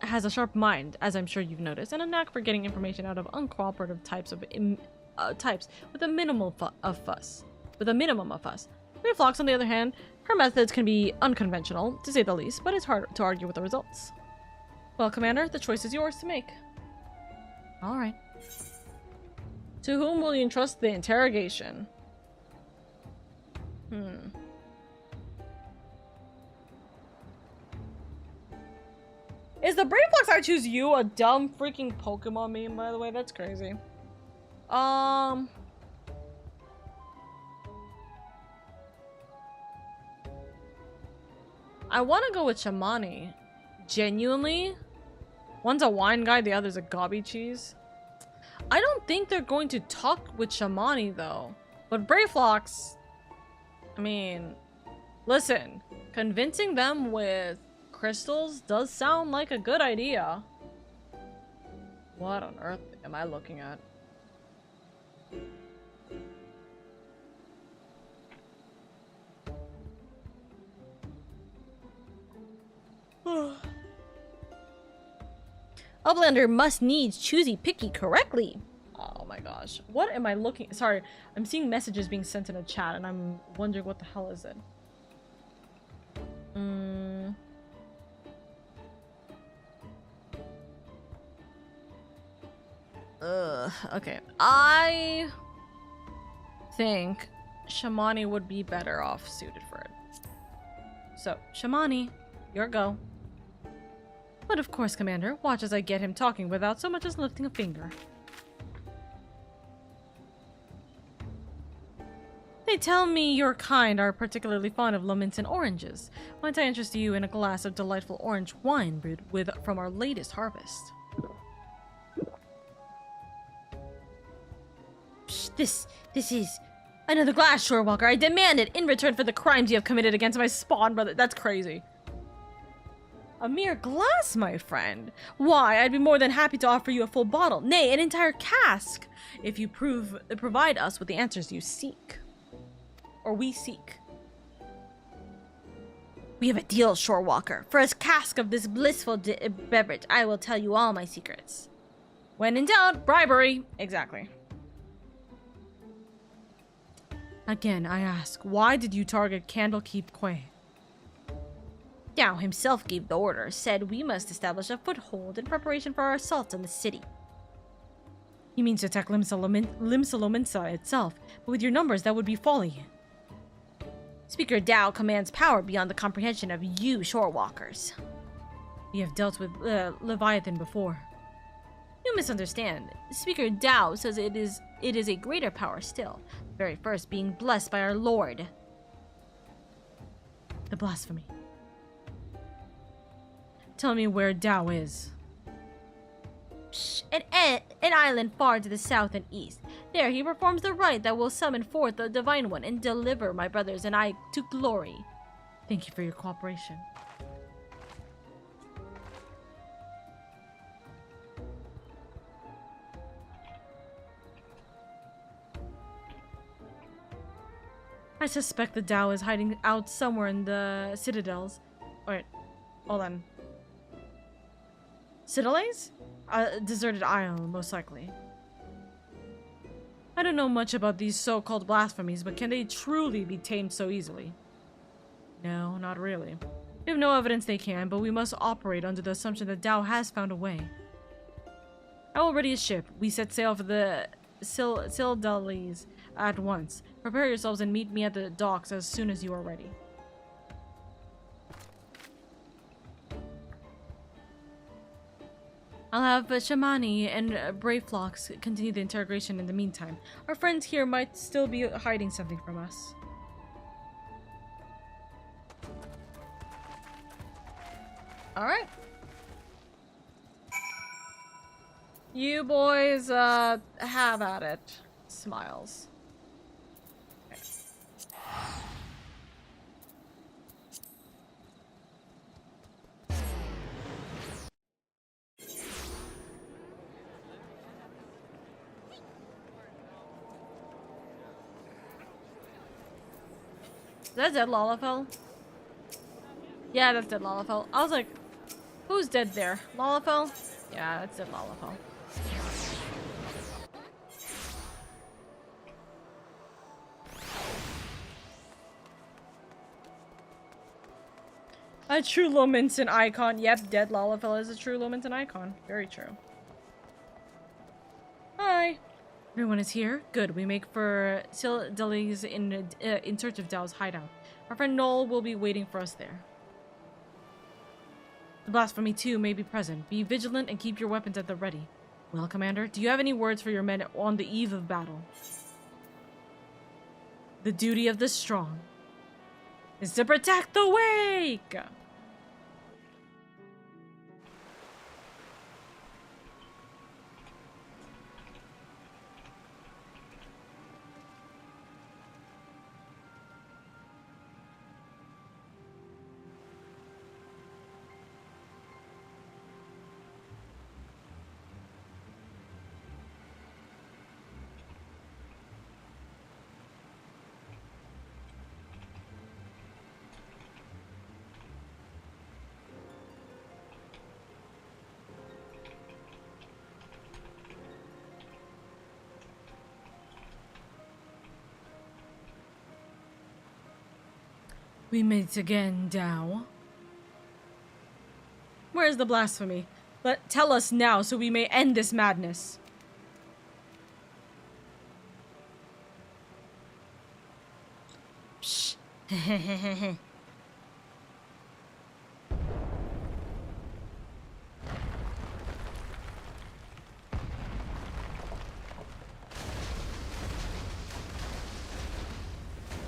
S3: has a sharp mind, as I'm sure you've noticed, and a knack for getting information out of uncooperative types with a minimum of fuss. Brave Flox, on the other hand, her methods can be unconventional, to say the least, but it's hard to argue with the results. Well, Commander, the choice is yours to make. Alright. To whom will you entrust the interrogation? Is the Brave Fox I choose you a dumb freaking Pokemon meme, by the way? That's crazy. I want to go with Shamani. Genuinely. One's a wine guy, the other's a gobby cheese. I don't think they're going to talk with Shamani, though. But Brave Fox, I mean, listen, convincing them with crystals does sound like a good idea. What on earth am I looking at? Uplander must needs choosy picky correctly. Oh my gosh. What am I looking? Sorry, I'm seeing messages being sent in a chat and I'm wondering what the hell is it. Okay. I think Shamani would be better off suited for it. So, Shamani, your go. But of course, Commander, watch as I get him talking without so much as lifting a finger. They tell me your kind are particularly fond of lemons and oranges. Might I interest you in a glass of delightful orange wine brewed from our latest harvest? Psh, this is another glass, Shorewalker. I demand it in return for the crimes you have committed against my spawn brother. That's crazy. A mere glass, my friend. Why, I'd be more than happy to offer you a full bottle, nay, an entire cask, if you provide us with the answers you seek. Or we seek. We have a deal, Shorewalker. For a cask of this blissful beverage, I will tell you all my secrets.
S1: When in doubt, bribery. Exactly. Again, I ask, why did you target Candlekeep Quay?
S3: Dao himself gave the order, said we must establish a foothold in preparation for our assault on the city.
S1: He means to attack Limsalominsa itself, but with your numbers, that would be folly.
S3: Speaker Dao commands power beyond the comprehension of you Shorewalkers.
S1: We have dealt with Leviathan before.
S3: You misunderstand. Speaker Dao says it is a greater power still, the very first being blessed by our Lord.
S1: The blasphemy. Tell me where Dao is.
S3: An island far to the south and east. There he performs the rite that will summon forth the Divine One and deliver my brothers and I to glory.
S1: Thank you for your cooperation. I suspect the Dao is hiding out somewhere in the citadels. Wait, hold on. Citadels? A deserted isle, most likely. I don't know much about these so-called blasphemies, but can they truly be tamed so easily? No, not really. We have no evidence they can, but we must operate under the assumption that Dao has found a way. I will ready a ship. We set sail for the Citadels at once. Prepare yourselves and meet me at the docks as soon as you are ready. I'll have Shamani and Brayflocks continue the interrogation in the meantime. Our friends here might still be hiding something from us. Alright. You boys, have at it. Smiles. Is that dead Lalafell? Yeah, that's dead Lalafell. I was like, who's dead there? Lalafell? Yeah, that's dead Lalafell. A true Lominson icon. Yep, dead Lalafell is a true Lominson icon. Very true. Hi. Everyone is here? Good. We make for Citadels in search of Dao's hideout. Our friend Noel will be waiting for us there. The blasphemy too may be present. Be vigilant and keep your weapons at the ready. Well, Commander, do you have any words for your men on the eve of battle? The duty of the strong is to protect the weak! We meet again, Dao. Where's the blasphemy? Tell us now so we may end this madness. Psh.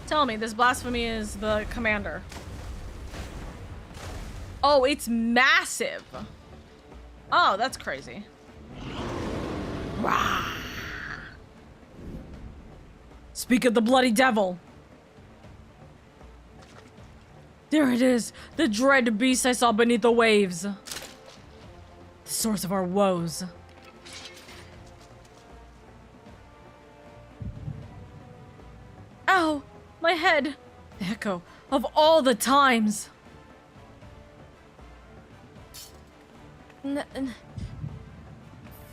S1: Tell me, this blasphemy is the commander. Oh, it's massive. Oh, that's crazy. Rah. Speak of the bloody devil. There it is, the dread beast I saw beneath the waves. The source of our woes. Ow! My head! The echo of all the times!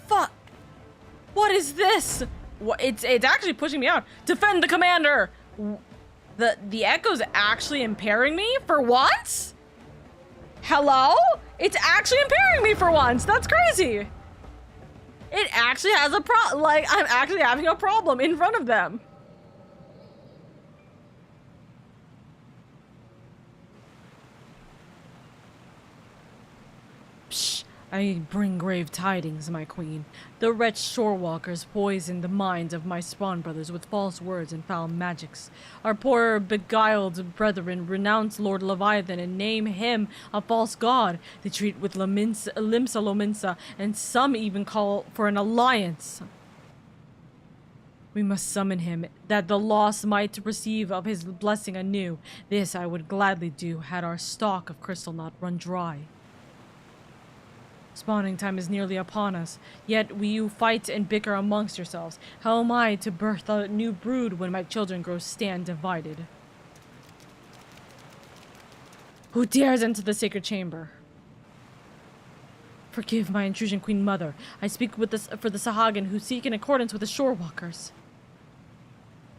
S3: Fuck. What is this? What? It's actually pushing me out. Defend the commander. The echo's actually impairing me for once? Hello? It's actually impairing me for once. That's crazy. It actually has a like, I'm actually having a problem in front of them. Psh, I bring grave tidings, my queen. The wretched shorewalkers poisoned the minds of my spawn brothers with false words and foul magics. Our poor beguiled brethren renounce Lord Leviathan and name him a false god. They treat with Limsa Lominsa, and some even call for an alliance. We must summon him, that the lost might receive of his blessing anew. This I would gladly do, had our stock of crystal not run dry. Spawning time is nearly upon us, yet you fight and bicker amongst yourselves. How am I to birth a new brood when my children stand divided? Who dares enter the sacred chamber? Forgive my intrusion, Queen Mother. I speak with for the Sahagin who seek in accordance with the Shorewalkers.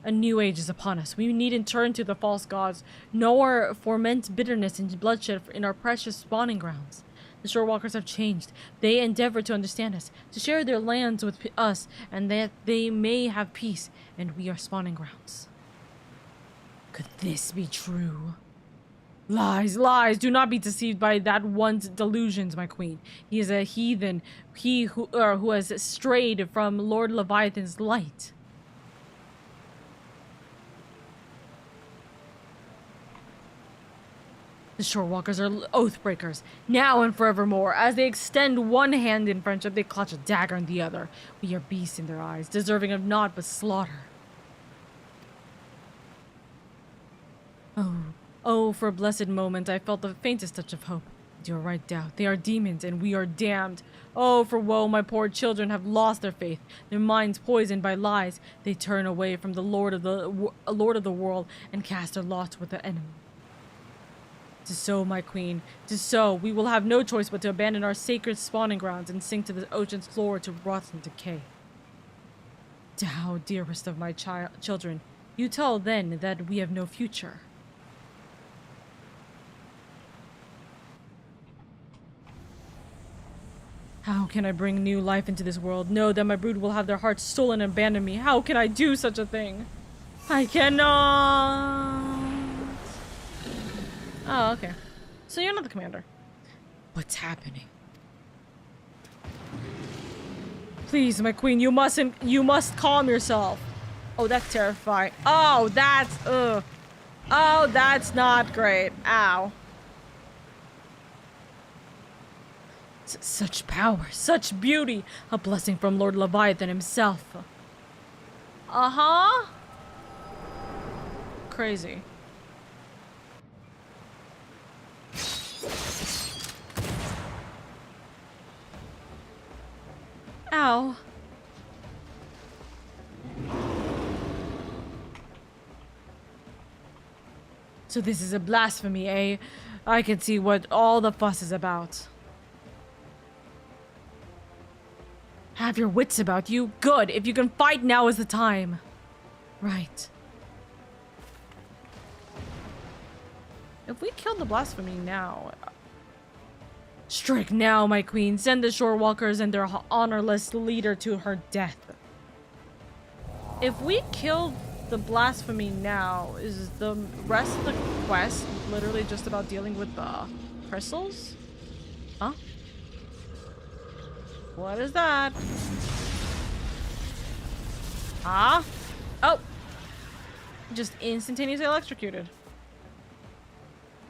S3: A new age is upon us. We needn't turn to the false gods, nor foment bitterness and bloodshed in our precious spawning grounds. The Shorewalkers have changed. They endeavor to understand us, to share their lands with us, and that they may have peace, and we are spawning grounds. Could this be true? Lies, lies! Do not be deceived by that one's delusions, my queen. He is a heathen, he who has strayed from Lord Leviathan's light. The Shorewalkers are oath-breakers, now and forevermore. As they extend one hand in friendship, they clutch a dagger in the other. We are beasts in their eyes, deserving of naught but slaughter. Oh, for a blessed moment, I felt the faintest touch of hope. You are right, Doubt. They are demons, and we are damned. Oh, for woe, my poor children have lost their faith, their minds poisoned by lies. They turn away from the Lord of the world and cast their lots with the enemy. 'Tis so, my queen, 'tis so. We will have no choice but to abandon our sacred spawning grounds and sink to the ocean's floor to rot and decay. Tao, dearest of my children, you tell then that we have no future. How can I bring new life into this world? Know that my brood will have their hearts stolen and abandon me. How can I do such a thing? I cannot. Oh, okay. So you're not the commander. What's happening? Please, my queen, you must calm yourself. Oh, that's terrifying. Oh, ugh. Oh, that's not great. Ow. Such power, such beauty. A blessing from Lord Leviathan himself. Uh-huh. Crazy. Ow. So this is a blasphemy, eh? I can see what all the fuss is about. Have your wits about you? Good. If you can fight, now is the time. Right. If we kill the blasphemy now... Strike now, my queen. Send the Shorewalkers and their honorless leader to her death. If we kill the blasphemy now, is the rest of the quest literally just about dealing with the crystals? Huh? What is that? Ah? Oh! Just instantaneously electrocuted.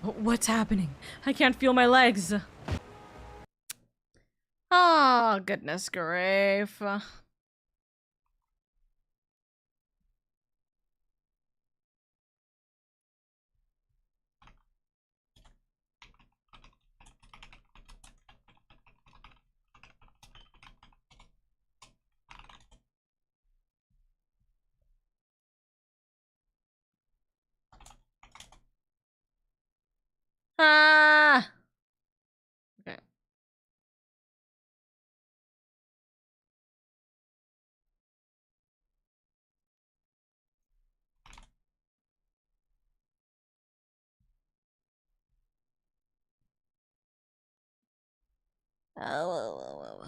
S3: What's happening? I can't feel my legs. Oh, goodness grief. Ah! Okay. Oh.